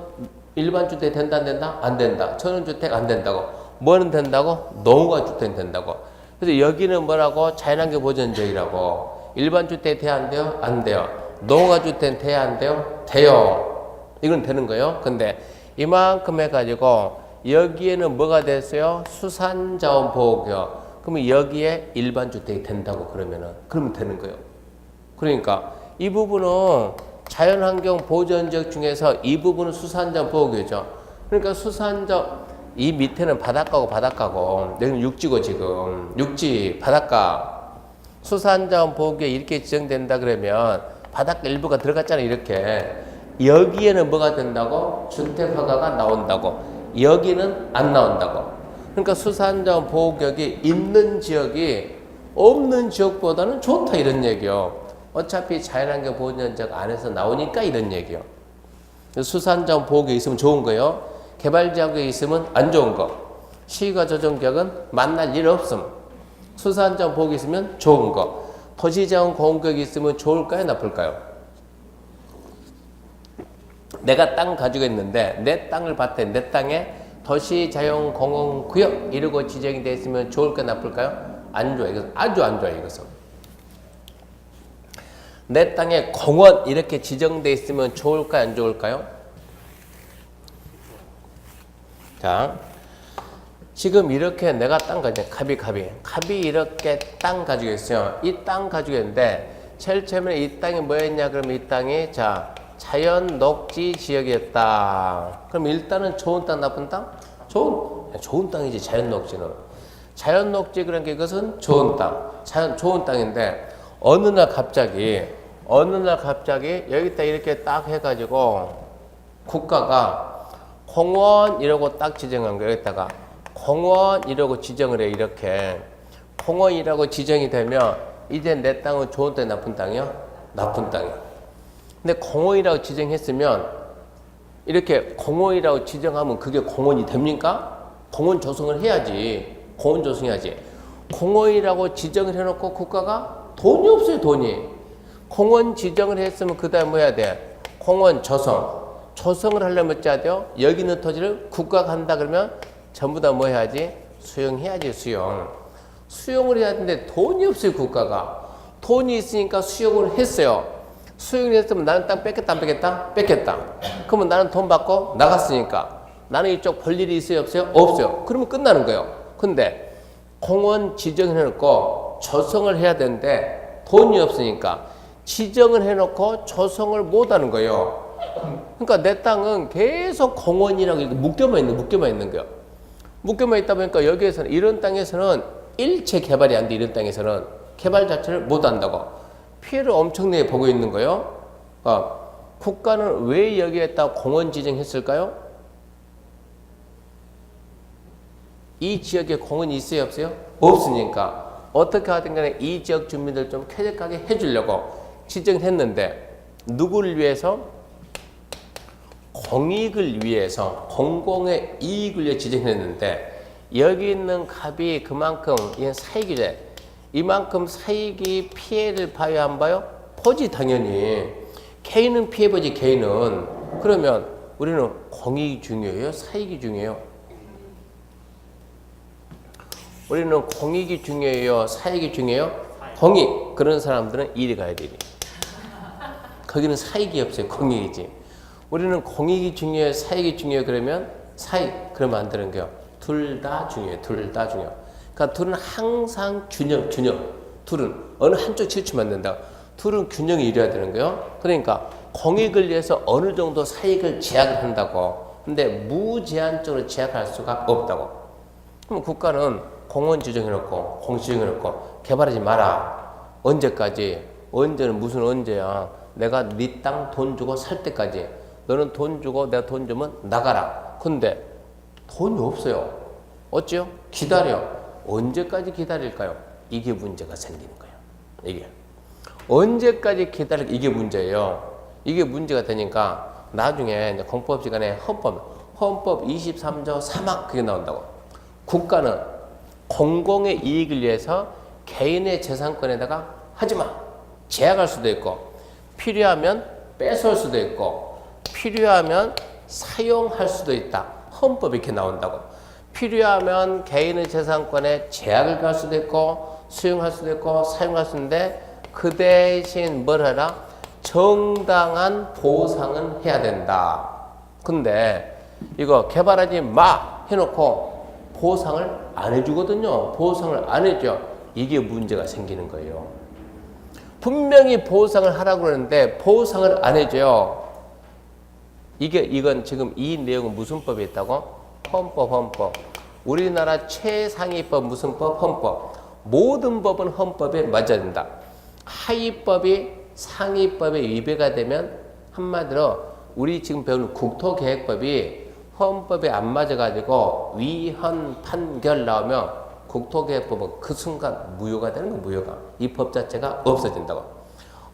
일반 주택 된다 안 된다? 안 된다. 전원주택 안 된다고. 뭐는 된다고? 농가 주택 된다고. 그래서 여기는 뭐라고? 자연환경 보전지역이라고. 일반 주택 돼야 안 돼요? 안 돼요. 농가 주택 돼야 안 돼요? 돼요. 이건 되는 거예요. 근데 이만큼 해가지고 여기에는 뭐가 됐어요? 수산자원보호구역. 그러면 여기에 일반 주택이 된다고 그러면 되는 거예요. 그러니까 이 부분은 자연환경 보전지역 중에서 이 부분은 수산자원보호구역이죠. 그러니까 이 밑에는 바닷가고 여기는 육지고 지금 육지 바닷가 수산자원보호구역에 이렇게 지정된다 그러면 바닷가 일부가 들어갔잖아요. 이렇게 여기에는 뭐가 된다고? 주택허가가 나온다고. 여기는 안 나온다고. 그러니까 수산자원보호구역이 있는 지역이 없는 지역보다는 좋다 이런 얘기요. 어차피 자연환경 보전지역 안에서 나오니까 이런 얘기요. 수산자원보호구역에 있으면 좋은 거예요. 개발지역에 있으면 안 좋은 거. 시가 조정구역은 만날 일 없음. 수산자원보호구역에 있으면 좋은 거. 도시자원공원구역이 있으면 좋을까요? 나쁠까요? 내가 땅 가지고 있는데 내 땅을 봤더니 내 땅에 도시자연공원구역 이러고 지정이 되어 있으면 좋을까요? 나쁠까요? 안 좋아요. 이것은 아주 안 좋아요. 이것은. 내 땅에 공원 이렇게 지정되어 있으면 좋을까요? 안 좋을까요? 자, 지금 이렇게 내가 땅 가지고 갑이 이렇게 땅 가지고 있어요. 이 땅 가지고 있는데 제일 처음에 이 땅이 뭐였냐 그러면 이 땅이 자 자연 녹지 지역이었다. 그럼 일단은 좋은 땅, 나쁜 땅? 좋은 땅이지, 자연 녹지는. 자연 녹지, 그러니까 이것은 좋은 땅. 좋은 땅인데, 어느 날 갑자기 여기다 이렇게 딱 해가지고 국가가 공원 이러고 딱 지정한 거야. 여기다가 공원 이러고 지정을 해. 이렇게 공원이라고 지정이 되면 이제 내 땅은 좋은 땅이 나쁜 땅이야? 나쁜 땅이야. 근데 공원이라고 지정했으면 이렇게 공원이라고 지정하면 그게 공원이 됩니까? 공원 조성을 해야지. 공원 조성해야지. 공원이라고 지정을 해놓고 국가가 돈이 없어요. 돈이. 공원 지정을 했으면 그 다음에 뭐 해야 돼? 공원 조성을 하려면 어찌해야 돼요? 여기 있는 토지를 국가가 한다 그러면 전부 다 뭐 해야지? 수용해야지. 수용을 해야 되는데 돈이 없어요. 국가가. 돈이 있으니까 수용을 했어요. 수용을 했으면 나는 땅 뺏겠다 안 뺏겠다? 뺏겠다. 그러면 나는 돈 받고 나갔으니까 나는 이쪽 볼 일이 있어요? 없어요? 없어요. 그러면 끝나는 거예요. 근데 공원 지정을 해놓고 조성을 해야 되는데 돈이 없으니까 지정을 해놓고 조성을 못하는 거예요. 그러니까 내 땅은 계속 공원이라고 묶여만 있는 거예요. 묶여만 있다 보니까 여기에서는 이런 땅에서는 일체 개발이 안 돼. 이런 땅에서는 개발 자체를 못한다고 피해를 엄청나게 보고 있는 거예요. 국가는 왜 여기에다 공원 지정했을까요? 이 지역에 공원이 있어요? 없어요? 없으니까 어떻게 하든 간에 이 지역 주민들 좀 쾌적하게 해주려고 지정했는데 누구를 위해서? 공익을 위해서 공공의 이익을 위해 지정했는데 여기 있는 갑이 그만큼 사익이래. 이만큼 사익이 피해를 봐요 안 봐요? 보지 당연히. 개인은 피해 보지 개인은. 그러면 우리는 공익이 중요해요? 사익이 중요해요? 우리는 공익이 중요해요? 사익이 중요해요? 공익. 그런 사람들은 이리 가야 돼. 거기는 사익이 없어요. 공익이지. 우리는 공익이 중요해요? 사익이 중요해요? 그러면 사익. 그러면 안 되는 거예요. 둘 다 중요해요. 둘 다 중요해요. 그러니까 둘은 항상 균형. 둘은 어느 한쪽 치우치면 안 된다. 둘은 균형이 이루어야 되는 거예요. 그러니까 공익을 위해서 어느 정도 사익을 제약을 한다고. 근데 무제한적으로 제약할 수가 없다고. 그럼 국가는 공원 지정해놓고 공 지정해놓고 개발하지 마라. 언제까지? 언제는 무슨 언제야? 내가 네 땅 돈 주고 살 때까지. 너는 돈 주고 내가 돈 주면 나가라. 근데 돈이 없어요. 어찌요? 기다려. 언제까지 기다릴까요? 이게 문제가 생기는 거예요. 이게 언제까지 기다릴 이게 문제예요. 이게 문제가 되니까 나중에 이제 공법 시간에 헌법 23조 3항 그게 나온다고. 국가는 공공의 이익을 위해서 개인의 재산권에다가 하지마. 제약할 수도 있고 필요하면 뺏어올 수도 있고 필요하면 사용할 수도 있다. 헌법이 이렇게 나온다고. 필요하면 개인의 재산권에 제약을 갈 수도 있고 수용할 수도 있고 사용할 수 있는데 그 대신 뭘 하라? 정당한 보상은 해야 된다. 근데 이거 개발하지 마 해놓고 보상을 안 해주거든요. 보상을 안 해줘. 이게 문제가 생기는 거예요. 분명히 보상을 하라고 그러는데 보상을 안 해줘요. 이건 지금 이 내용은 무슨 법에 있다고? 헌법. 우리나라 최상위법 무슨 법? 헌법. 모든 법은 헌법에 맞아야 된다. 하위법이 상위법에 위배가 되면 한마디로 우리 지금 배우는 국토계획법이 헌법에 안 맞아가지고 위헌 판결 나오면 국토계획법은 그 순간 무효가 되는 거야. 무효가. 이 법 자체가 없어진다고.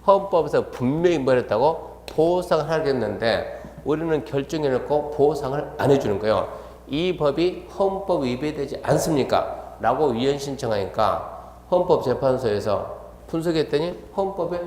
헌법에서 분명히 말했다고 보상을 하겠는데 우리는 결정해놓고 보상을 안 해주는 거예요. 이 법이 헌법 위배되지 않습니까? 라고 위헌 신청하니까 헌법재판소에서 분석했더니 헌법에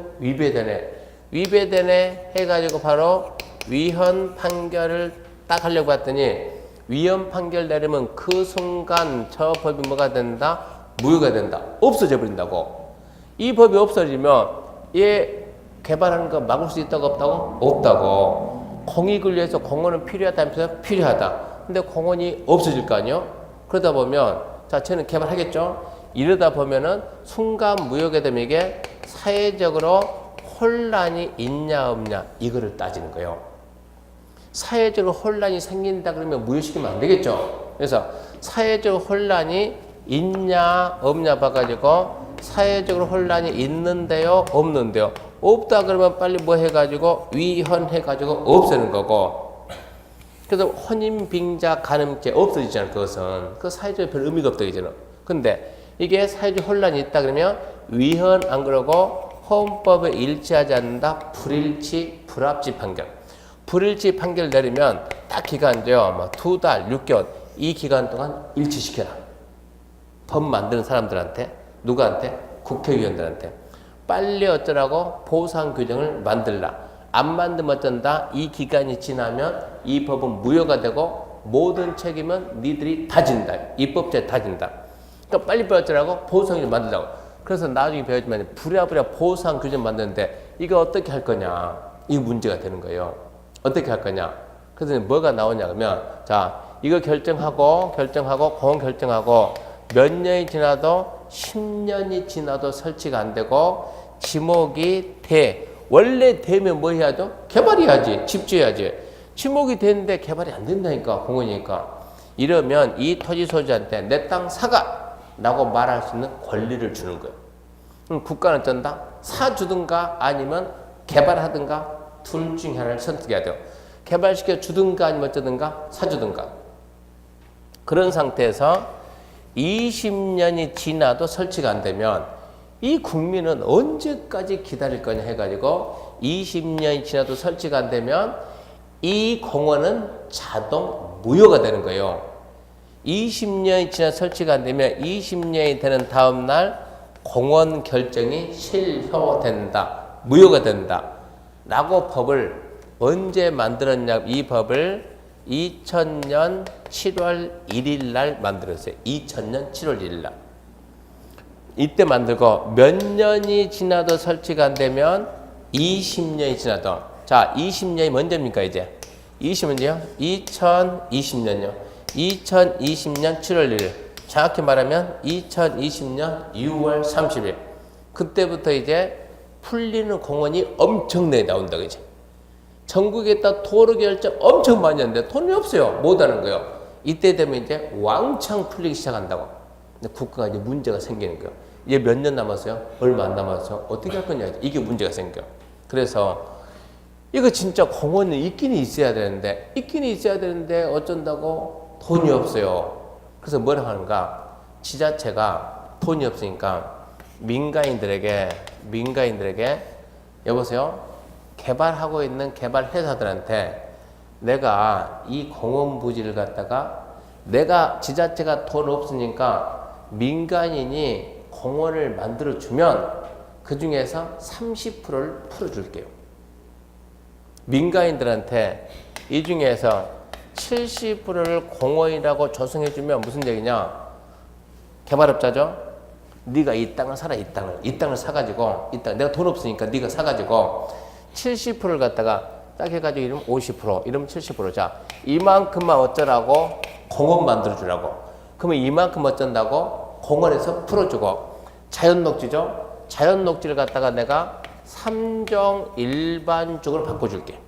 위배되네 해가지고 바로 위헌 판결을 딱 하려고 했더니 위헌 판결 내리면 그 순간 저 법이 뭐가 된다? 무효가 된다. 없어져 버린다고. 이 법이 없어지면 얘 개발하는 거 막을 수 있다고 없다고? 없다고. 공익을 위해서 공원은 필요하다. 근데 공원이 없어질 거 아니에요? 그러다 보면 자, 쟤는 개발하겠죠? 이러다 보면은 순간 무효가 되면 이게 사회적으로 혼란이 있냐 없냐 이거를 따지는 거예요. 사회적으로 혼란이 생긴다 그러면 무효시키면 안 되겠죠. 그래서 사회적 혼란이 있냐 없냐 봐가지고 사회적으로 혼란이 있는데요 없는데요. 없다 그러면 빨리 뭐 해가지고 위헌해가지고 없애는 거고, 그래서 혼인빙자 간음죄 없어지잖아요. 그것은 그 사회적으로 별 의미가 없다 이제는. 근데 이게 사회적 혼란이 있다 그러면 위헌 안 그러고 헌법에 일치하지 않는다 불일치 불합치 판결. 불일치 판결 내리면 딱 기간도요. 막 2달 6개월 이 기간 동안 일치시켜라. 법 만드는 사람들한테, 누구한테? 국회의원들한테. 빨리 어쩌라고 보상 규정을 만들라. 안 만들면 어쩐다? 이 기간이 지나면 이 법은 무효가 되고 모든 책임은 니들이 다 진다. 입법자에 다 진다. 그러니까 빨리 어쩌라고 보상 규정 만들라고. 그래서 나중에 배우지만 부랴부랴 보상 규정 만드는데 이거 어떻게 할 거냐? 이 문제가 되는 거예요. 어떻게 할 거냐? 그래서 뭐가 나오냐 그러면 자, 이거 결정하고 공원 결정하고 몇 년이 지나도 10년이 지나도 설치가 안 되고 지목이 돼. 원래 되면 뭐 해야죠? 개발해야지. 집지어야지. 지목이 되는데 개발이 안 된다니까, 공원이니까. 이러면 이 토지 소유자한테 내 땅 사가! 라고 말할 수 있는 권리를 주는 거예요. 그럼 국가는 어쩐다? 사주든가 아니면 개발하든가 둘 중에 하나를 선택해야 돼요. 개발시켜 주든가 아니면 어쩌든가 사주든가. 그런 상태에서 20년이 지나도 설치가 안 되면 이 국민은 언제까지 기다릴 거냐 해가지고 20년이 지나도 설치가 안 되면 이 공원은 자동 무효가 되는 거예요. 20년이 지나 설치가 안 되면 20년이 되는 다음 날 공원 결정이 실효된다. 무효가 된다. 라고 법을 언제 만들었냐, 이 법을 2000년 7월 1일 날 만들었어요. 2000년 7월 1일 날. 이때 만들고 몇 년이 지나도 설치가 안 되면 20년이 지나도. 자, 20년이 언제입니까 이제? 20년이요? 2020년요. 2020년 7월 1일. 정확히 말하면 2020년 6월 30일. 그때부터 이제 풀리는 공원이 엄청나게 나온다 그지? 전국에다 도로 결정 엄청 많이 하는데 돈이 없어요. 못 하는 거예요. 이때 되면 이제 왕창 풀리기 시작한다고. 근데 국가가 이제 문제가 생기는 거예요. 이제 몇 년 남았어요? 얼마 안 남았어요? 어떻게 할 거냐? 이게 문제가 생겨요. 그래서 이거 진짜 공원이 있긴 있어야 되는데 어쩐다고 돈이 없어요. 그래서 뭐라고 하는가? 지자체가 돈이 없으니까 민간인들에게 여보세요? 개발하고 있는 개발 회사들한테 내가 이 공원 부지를 갖다가 내가 지자체가 돈 없으니까 민간인이 공원을 만들어 주면 그 중에서 30%를 풀어줄게요. 민간인들한테 이 중에서 70%를 공원이라고 조성해 주면 무슨 얘기냐? 개발업자죠. 네가 이 땅을 사라. 이 땅을 사가지고 이 땅 내가 돈 없으니까 네가 사가지고 70%를 갖다가 딱 해가지고 이러면 50%, 이러면 70%. 자, 이만큼만 어쩌라고? 공원 만들어주라고. 그러면 이만큼 어쩐다고? 공원에서 풀어주고. 자연녹지죠? 자연녹지를 갖다가 내가 3종 일반적으로 바꿔줄게.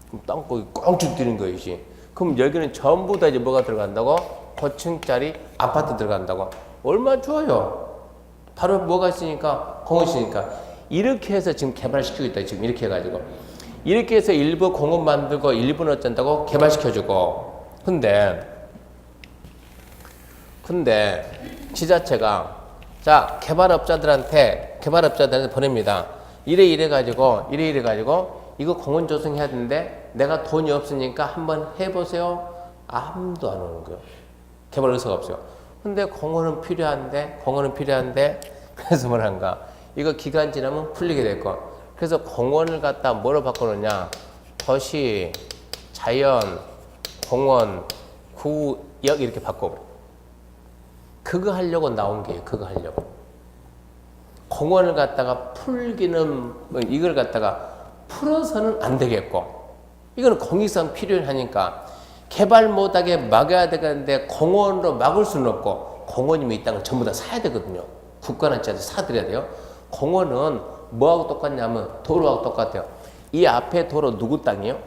그럼 땅콩이 꽁쭉 뛰는 거이지. 그럼 여기는 전부 다 이제 뭐가 들어간다고? 고층짜리 아파트 들어간다고. 얼마나 좋아요. 바로 뭐가 있으니까? 공원 있으니까. 이렇게 해서 지금 개발시키고 있다. 지금 이렇게 해가지고. 이렇게 해서 일부 공원 만들고 일부는 어쩐다고? 개발시켜주고. 근데 지자체가 자, 개발업자들한테 보냅니다. 이래가지고 이거 공원 조성해야 되는데 내가 돈이 없으니까 한번 해보세요. 아무도 안 오는 거예요. 개발 의사가 없어요. 근데 공원은 필요한데 그래서 뭐란가? 이거 기간 지나면 풀리게 될 거. 그래서 공원을 갖다 뭐로 바꿔놓냐? 도시, 자연, 공원, 구역 이렇게 바꿔. 그거 하려고 나온 게 그거 하려고. 공원을 갖다가 풀기는 이걸 갖다가 풀어서는 안 되겠고, 이거는 공익상 필요하니까 개발 못하게 막아야 되는데 공원으로 막을 수는 없고, 공원이면 이 땅을 전부 다 사야 되거든요. 국가는 진짜 사드려야 돼요. 공원은 뭐하고 똑같냐면 도로하고 똑같아요. 이 앞에 도로 누구 땅이요?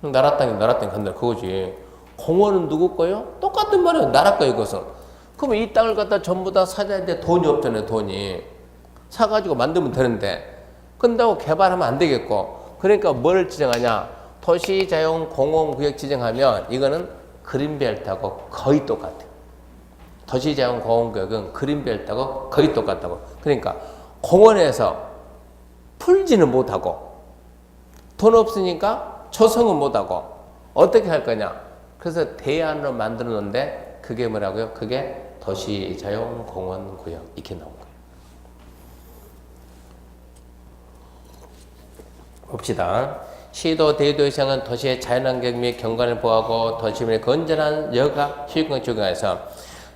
나라 땅이 간다 그거지. 공원은 누구 거요? 똑같은 말이에요. 나라 거예요 그것은. 그럼 이 땅을 갖다 전부 다 사야 되는데 돈이 없잖아요. 돈이. 사가지고 만들면 되는데 근다고 개발하면 안 되겠고. 그러니까 뭘 지정하냐? 도시자용공원구역 지정하면 이거는 그린벨트하고 거의 똑같아요. 도시자용공원구역은 그린벨트하고 거의 똑같다고. 그러니까 공원에서 풀지는 못하고 돈 없으니까 조성은 못하고 어떻게 할 거냐? 그래서 대안으로 만들어 놓는데 그게 뭐라고요? 그게 도시자용공원구역 이렇게 나온 거예요. 봅시다. 시도 대도시장은 도시의 자연환경 및 경관을 보호하고 도시민의 건전한 여가 휴식을 적용해서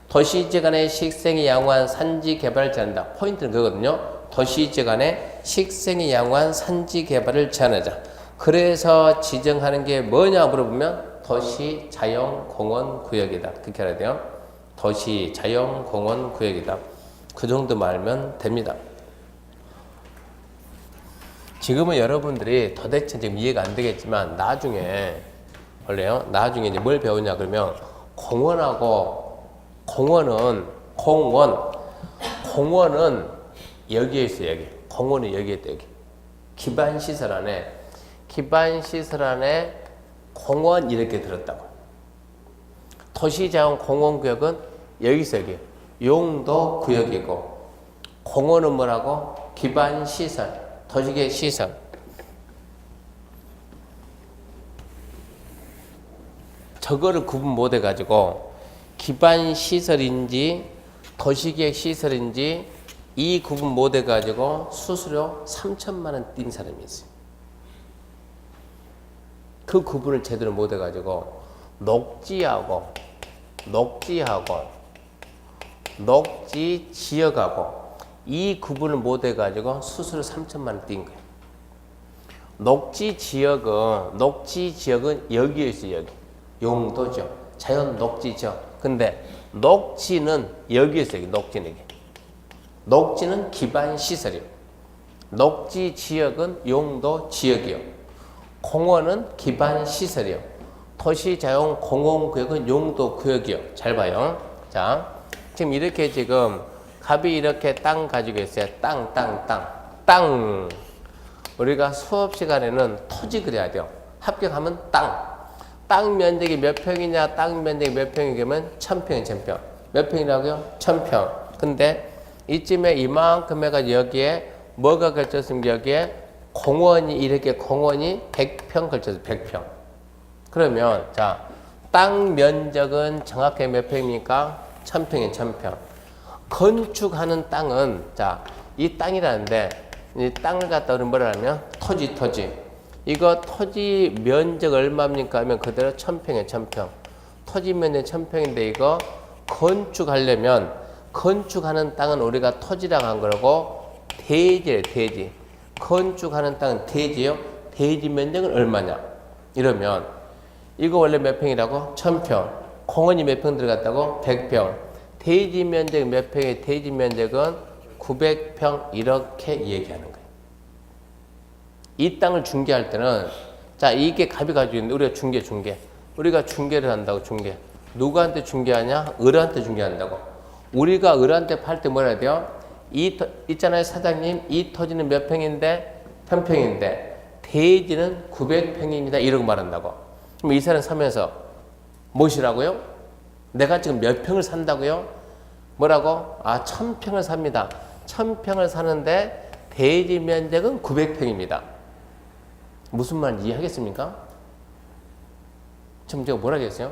도시지 간의 식생이 양호한 산지 개발을 제한한다. 포인트는 그거거든요. 도시지 간의 식생이 양호한 산지 개발을 제한하자. 그래서 지정하는 게 뭐냐 물어보면 도시자용공원구역이다. 그렇게 알아야 돼요. 도시자용공원구역이다. 그 정도 말면 됩니다. 지금은 여러분들이 도대체 지금 이해가 안 되겠지만 나중에 원래요. 나중에 이제 뭘 배우냐 그러면 공원은 여기에 있어요. 여기 공원이 여기에 있다. 여기 기반시설 안에 공원 이렇게 들었다고. 도시자원공원구역은 여기서 여기 용도구역이고 공원은 뭐라고? 기반시설 도시계획 시설. 저거를 구분 못 해가지고 기반시설인지 도시계획 시설인지 이 구분 못 해가지고 수수료 3천만 원 띈 사람이 있어요. 그 구분을 제대로 못 해가지고 녹지하고 녹지 지역하고 이 구분을 못 해가지고 수수료 3천만 원 띈 거예요. 녹지 지역은 여기에 있어요. 여기 용도죠. 자연 녹지죠. 근데 녹지는 여기에 있어요. 녹지는 기반 시설이요. 녹지 지역은 용도 지역이요. 공원은 기반 시설이요. 도시자용공원구역은 용도 구역이요. 잘 봐요. 자, 지금 이렇게 지금 갑이 이렇게 땅 가지고 있어요. 땅. 우리가 수업 시간에는 토지 그려야 돼요. 합격하면 땅 면적이 몇 평이냐, 땅 면적이 몇 평이면 1000평이 1000평. 몇 평이라고요? 1000평. 근데 이쯤에 이만큼 해가 여기에 뭐가 걸쳤으면 여기에 공원이 100평 걸쳐서 100평. 그러면 자, 땅 면적은 정확하게 몇 평입니까? 1000평에 1000평. 건축하는 땅은 자, 이 땅이라는데 이 땅을 갖다 우리 뭐라 하면 토지. 이거 토지 면적 얼마입니까? 하면 그대로 1000평에 1000평. 토지 면적 1000평인데 이거 건축하려면 건축하는 땅은 우리가 토지라고 한 거라고 대지예요. 대지. 건축하는 땅은 대지요. 대지 면적은 얼마냐? 이러면 이거 원래 몇 평이라고? 1000평. 공원이 몇 평 들어갔다고? 100평. 대지 면적 몇 평의 대지 면적은 900평 이렇게 얘기하는 거예요. 이 땅을 중개할 때는 자, 이게 갑이 가지고 있는데 우리가 중개. 우리가 중개를 한다고 중개. 누구한테 중개하냐? 을한테 중개한다고. 우리가 을한테 팔 때 뭐라 해야 돼요? 있잖아요, 사장님. 이 토지는 몇 평인데? 1000평인데 대지는 900평입니다. 이러고 말한다고. 그럼 이 사람 사면서 무엇이라고요? 내가 지금 몇 평을 산다고요? 뭐라고? 1000평을 삽니다. 1000평을 사는데 대지 면적은 900평입니다. 무슨 말인지 이해하겠습니까? 지금 제가 뭐라 하겠어요?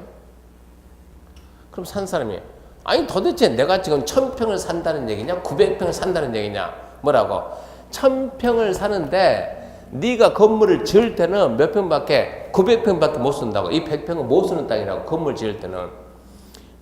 그럼 산 사람이 아니 도대체 내가 지금 1000평을 산다는 얘기냐? 900평을 산다는 얘기냐? 뭐라고? 1000평을 사는데 네가 건물을 지을 때는 몇 평밖에 900평밖에 못 쓴다고. 이 100평은 못 쓰는 땅이라고. 건물 지을 때는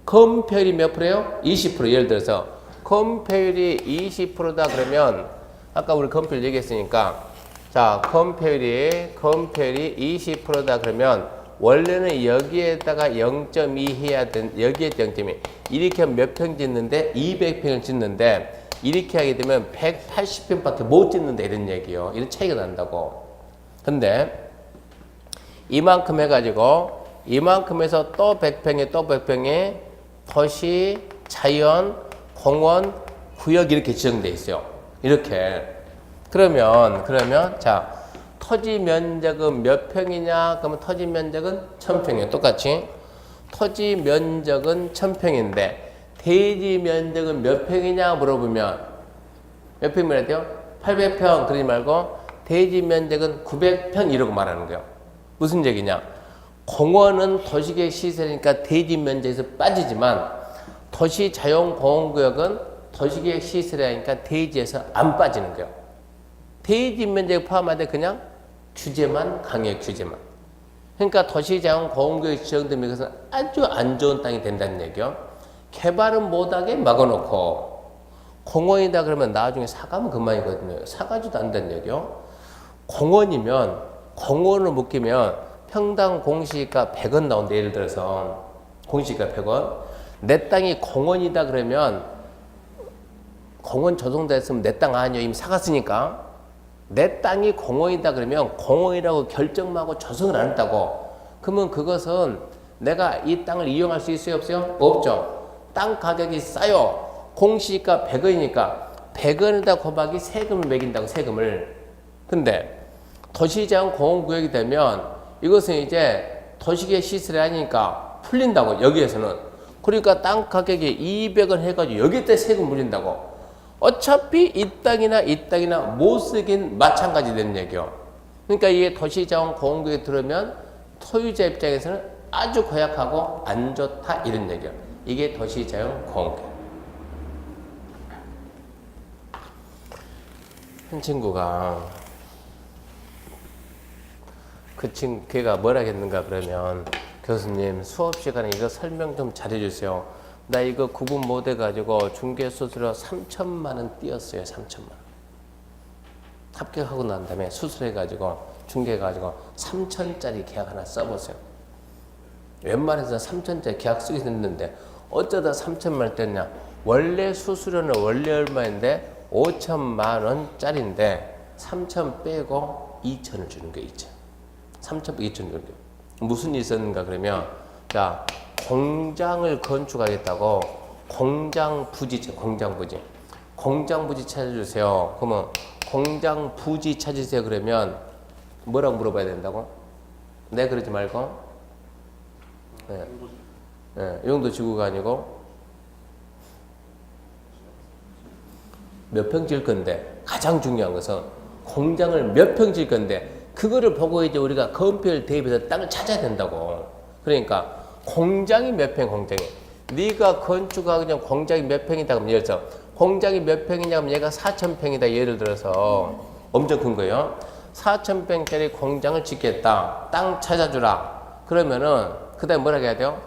건폐율이 몇 프로예요? 20%. 예를 들어서 건폐율이 20%다 그러면 아까 우리 건폐율 얘기했으니까 자, 건폐율이 20%다 그러면 원래는 여기에다가 0.2 해야 된 여기에 0.2 이렇게 하면 몇 평 짓는데 200평을 짓는데 이렇게 하게 되면 180평밖에 못 짓는다 이런 얘기예요. 이런 차이가 난다고. 근데 이만큼 해가지고 이만큼에서 또 100평에 또 100평에 도시, 자연, 공원, 구역 이렇게 지정돼 있어요. 이렇게. 그러면 자 토지 면적은 몇 평이냐? 그러면 토지 면적은 1000평이에요. 똑같이. 토지 면적은 1000평인데 대지 면적은 몇 평이냐 물어보면 몇 평이라 돼요? 800평 그러지 말고 대지 면적은 900평 이러고 말하는 거예요. 무슨 얘기냐? 공원은 도시계획 시설이니까 대지 면적에서 빠지지만 도시 자연 공원구역은 도시계획 시설이니까 대지에서 안 빠지는 거예요. 대지 면적에 포함하되 그냥 규제만 강해 규제만. 그러니까 도시자원 공원구역이 지정되면 이것은 아주 안 좋은 땅이 된다는 얘기요. 개발은 못하게 막아놓고 공원이다 그러면 나중에 사가면 그만이거든요. 사가지도 않는다는 얘기요. 공원이면 공원을 묶이면 평당 공시지가 100원 나온다. 예를 들어서 공시지가 100원. 내 땅이 공원이다 그러면 공원 조성됐으면 내 땅 아니요. 이미 사갔으니까. 내 땅이 공원이다 그러면 공원이라고 결정하고 조성을 안 했다고. 그러면 그것은 내가 이 땅을 이용할 수 있어요? 없어요? 없죠. 땅 가격이 싸요. 공시지가 100원이니까 100원에다 곱하기 세금을 매긴다고 세금을. 근데 도시자원 공원구역이 되면 이것은 이제 도시계획 시설이 아니니까 풀린다고 여기에서는. 그러니까 땅 가격이 200원 해가지고 여기에 세금 물린다고. 어차피 이 땅이나 못 쓰긴 마찬가지 되는 얘기요. 그러니까 이게 도시자원 공원구역에 들어오면 소유자 입장에서는 아주 고약하고 안 좋다 이런 얘기요. 이게 도시자원 공원구역. 한 친구가 걔가 뭐라 했는가 그러면 교수님 수업 시간에 이거 설명 좀 잘해주세요. 나 이거 구분 못 해가지고 중개수수료 3천만 원 띄었어요. 3천만 원. 합격하고 난 다음에 수술해가지고 중개해가지고 3천짜리 계약 하나 써보세요. 웬만해서 3천짜리 계약 쓰기 힘든데 어쩌다 3천만 원 띄었냐. 원래 수수료는 원래 얼마인데 5천만 원짜리인데 3천 빼고 2천을 주는 거예요. 2천. 3천 빼고 2천 주는 거예요. 무슨 일이 있었는가 그러면 자 공장을 건축하겠다고 공장 부지 찾아주세요. 그러면 공장 부지 찾으세요. 그러면 뭐라고 물어봐야 된다고? 네, 그러지 말고. 용도 지구가 아니고 몇 평 질 건데 가장 중요한 것은 공장을 몇 평 질 건데 그거를 보고 이제 우리가 건폐율 대입해서 땅을 찾아야 된다고. 그러니까 공장이 몇 평 공장이. 네가 건축하고 그냥 공장이 몇 평이다 그러면 예를 들어서 공장이 몇 평이냐 하면 얘가 4,000평이다 예를 들어서 엄청 큰 거예요. 4,000평짜리 공장을 짓겠다. 땅 찾아주라. 그러면은 그 다음에 뭐라고 해야 돼요?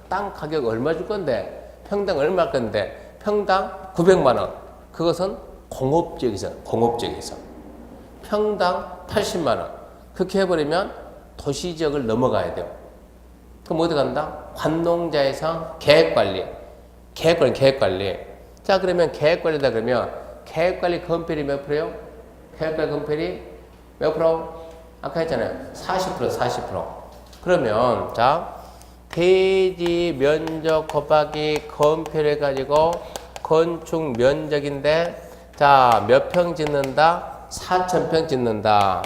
땅 가격 얼마 줄 건데 평당 얼마 할 건데 평당 900만 원. 그것은 공업지역에서 평당 80만 원. 그렇게 해버리면 도시지역을 넘어가야 돼요. 그럼 어디 간다? 관농자에서 계획관리. 자, 그러면 계획관리다 그러면 계획관리 건폐율이 몇 프로요? 계획관리 건폐율이 몇 프로? 아까 했잖아요. 40%. 그러면 자 대지 면적 곱하기 건폐율 해가지고 건축 면적인데 자 몇 평 짓는다? 4,000평 짓는다.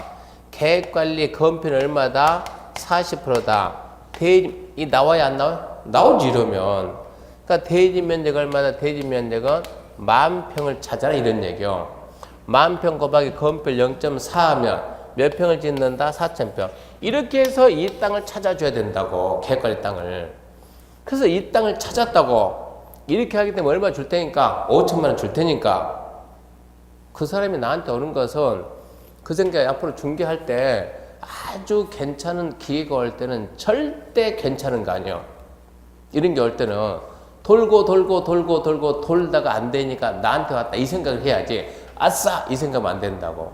계획관리 건폐율 얼마다? 40%다. 대지 나와야 안 나와요? 나오지 이러면. 그러니까 대지 면적 얼마다? 대지 면적은 10,000평을 찾아라 이런 얘기요. 10,000평 곱하기 건폐율 0.4 하면 몇 평을 짓는다? 4,000평. 이렇게 해서 이 땅을 찾아줘야 된다고. 계획관리 땅을. 그래서 이 땅을 찾았다고. 이렇게 하기 때문에 얼마 줄 테니까 5천만 원 줄 테니까 그 사람이 나한테 오는 것은 그 생각에 앞으로 중개할 때 아주 괜찮은 기회가 올 때는 절대 괜찮은 거 아니에요. 이런 게 올 때는 돌다가 안 되니까 나한테 왔다 이 생각을 해야지. 아싸 이 생각하면 안 된다고.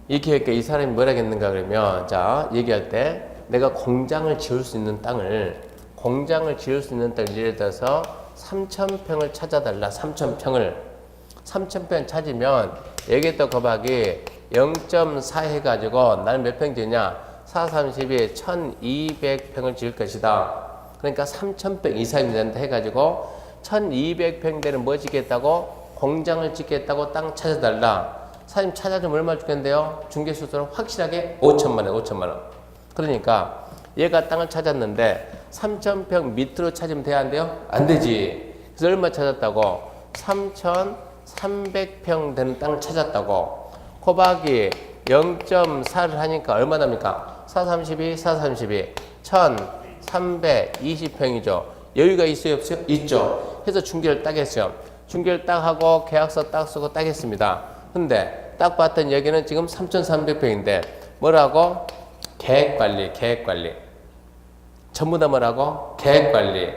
이렇게 할게. 이 사람이 뭐라 했는가 그러면 자 얘기할 때 내가 공장을 지을 수 있는 땅을 예를 들어서 3,000평을 찾아달라. 3,000평을. 3,000평 찾으면 여기에 또 거박이 0.4 해가지고 나는 몇 평 지냐? 4, 32, 1,200평을 지을 것이다. 그러니까 3,000평 이상이 된다 해가지고 1,200평 되는 뭐 짓겠다고? 공장을 짓겠다고 땅 찾아달라. 사장님 찾아주면 얼마 주겠는데요? 중개수수는 확실하게 5천만 원, 5천만 원. 그러니까 얘가 땅을 찾았는데 3,000평 밑으로 찾으면 돼야 안 돼요? 안 되지. 그래서 얼마 찾았다고? 3,300평 되는 땅을 찾았다고. 곱하기 0.4를 하니까 얼마 납니까? 4, 32, 4, 32. 1,320평이죠. 여유가 있어요, 없어요? 있죠. 해서 중개를 딱 했어요. 중개를 딱 하고 계약서 딱 쓰고 딱 했습니다. 근데 딱 봤더니 여기는 지금 3,300평인데 뭐라고? 계획관리, 계획관리. 전부 다 뭐라고? 계획관리.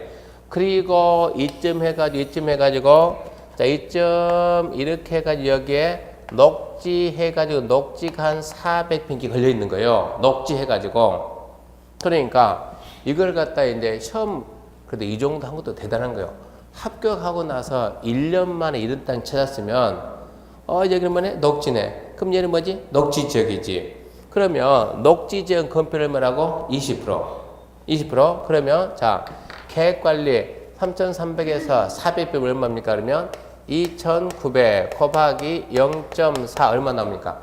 그리고 이쯤 해가지고 자, 이쯤 이렇게 해가지고 여기에 녹지 해가지고 녹지가 한 400평이 걸려 있는 거예요. 녹지 해가지고. 그러니까 이걸 갖다 이제 시험 그래도 이 정도 한 것도 대단한 거예요. 합격하고 나서 1년 만에 이런 땅 찾았으면 여기는 뭐네? 녹지네. 그럼 얘는 뭐지? 녹지 지역이지. 그러면 녹지 지역 건폐를 뭐라고? 20%. 20%. 그러면 자, 계획관리 3,300에서 400배 얼마입니까? 그러면 2,900 곱하기 0.4 얼마 나옵니까?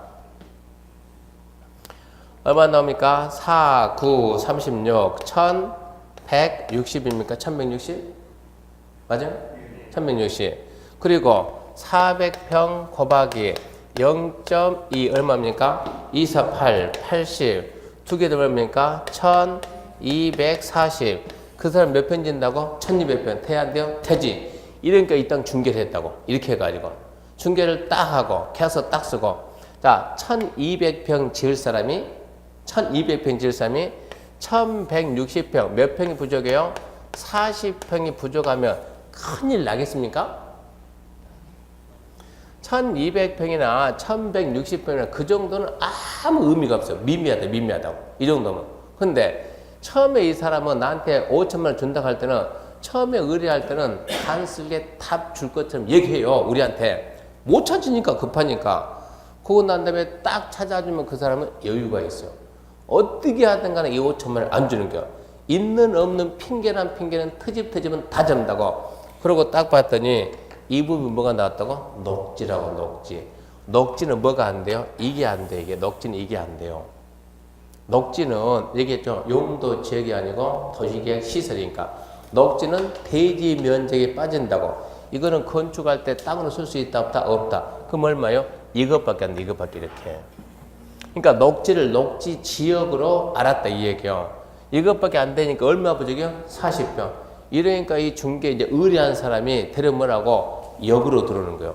얼마 나옵니까? 4, 9, 36, 1,160입니까? 1,160? 맞아요? 1,160. 그리고 400평 곱하기 0.2 얼마입니까? 2, 4, 8, 80. 두 개 더 얼마입니까? 1,240. 그 사람 몇 편 진다고? 1,200편. 태야 안 돼요? 태지. 이러니까 이 땅 중개를 했다고. 이렇게 해가지고. 중개를 딱 하고, 계약서 딱 쓰고. 자, 1,200평 지을 사람이 1,160평. 몇 평이 부족해요? 40평이 부족하면 큰일 나겠습니까? 1,200평이나 1,160평이나 그 정도는 아무 의미가 없어요. 미미하다, 미미하다고. 이 정도면. 근데 처음에 이 사람은 나한테 5천만 원 준다고 할 때는 처음에 의뢰할 때는 단쓸게 답 줄 것처럼 얘기해요. 우리한테. 못 찾으니까 급하니까. 그거 난 다음에 딱 찾아주면 그 사람은 여유가 있어요. 어떻게 하든 간에 이 5천만 원을 안 주는 거야. 있는 없는 핑계는 트집은 다 잡는다고. 그러고 딱 봤더니 이 부분이 뭐가 나왔다고? 녹지라고. 녹지. 녹지는 뭐가 안 돼요? 이게 안 돼. 이게 녹지는 이게 안 돼요. 녹지는 얘기했죠. 용도 지역이 아니고 도시계획 시설이니까. 녹지는 대지 면적이 빠진다고. 이거는 건축할 때 땅으로 쓸 수 있다 없다? 없다. 그럼 얼마요? 이것밖에 안 돼. 이것밖에 이렇게. 그러니까 녹지를 녹지 지역으로 알았다 이 얘기요. 이것밖에 안 되니까 얼마 부족이요? 40평. 이러니까 이 중개 이제 의뢰한 사람이 데려오라고 역으로 들어오는 거예요.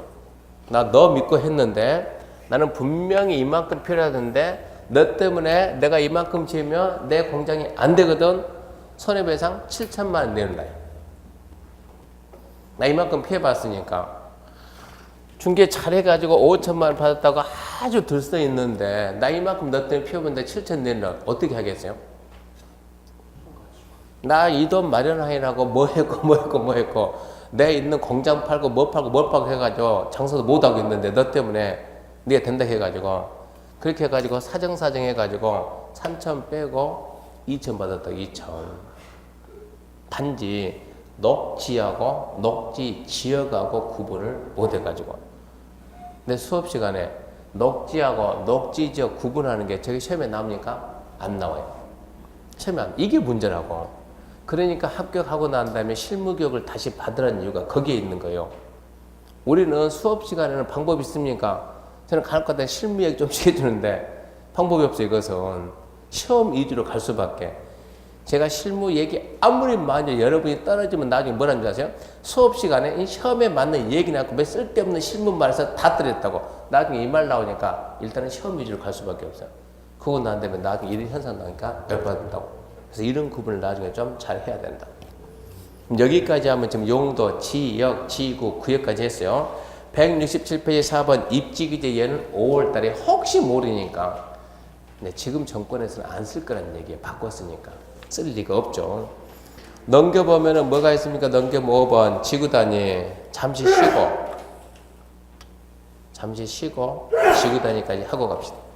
나 너 믿고 했는데 나는 분명히 이만큼 필요하던데 너 때문에 내가 이만큼 지으면 내 공장이 안 되거든. 손해배상 7천만 원 내는 거야. 나 이만큼 피해봤으니까. 중개 잘해가지고 5천만 원 받았다고 아주 들떠 있는데 나 이만큼 너 때문에 피해본데 7천 내는 어떻게 하겠어요? 나 이 돈 마련하느라고 뭐 했고 내 있는 공장 팔고 뭘 팔고 해가지고 장사도 못하고 있는데 너 때문에 네가 된다 해가지고 그렇게 해가지고 사정 해가지고 3천 빼고 2천 받았다. 2천. 단지 녹지하고 녹지 지역하고 구분을 못 해가지고 내 수업 시간에 녹지하고 녹지 지역 구분하는 게 저기 시험에 나옵니까? 안 나와요. 시험에 안. 이게 문제라고. 그러니까 합격하고 난 다음에 실무교육을 다시 받으라는 이유가 거기에 있는 거예요. 우리는 수업 시간에는 방법이 있습니까? 저는 간혹가다 실무 얘기 좀 시켜주는데 방법이 없어요. 이것은 시험 위주로 갈 수밖에. 제가 실무 얘기 아무리 많이 여러분이 떨어지면 나중에 뭐라는 줄 아세요? 수업 시간에 이 시험에 맞는 얘기 나고 몇 쓸데없는 실무 말해서 다 떨어졌다고. 나중에 이 말 나오니까 일단은 시험 위주로 갈 수밖에 없어요. 그거 난 다음에 나중에 이런 현상 나오니까 열받는다고. 그래서 이런 구분을 나중에 좀 잘 해야 된다. 여기까지 하면 지금 용도, 지역, 지구, 구역까지 했어요. 167페이지 4번 입지기재 얘는 5월 달에 혹시 모르니까. 근데 지금 정권에서는 안 쓸 거라는 얘기예요. 바꿨으니까. 쓸 리가 없죠. 넘겨보면은 뭐가 있습니까? 넘겨보면 5번 지구단위 잠시 쉬고 지구단위까지 하고 갑시다.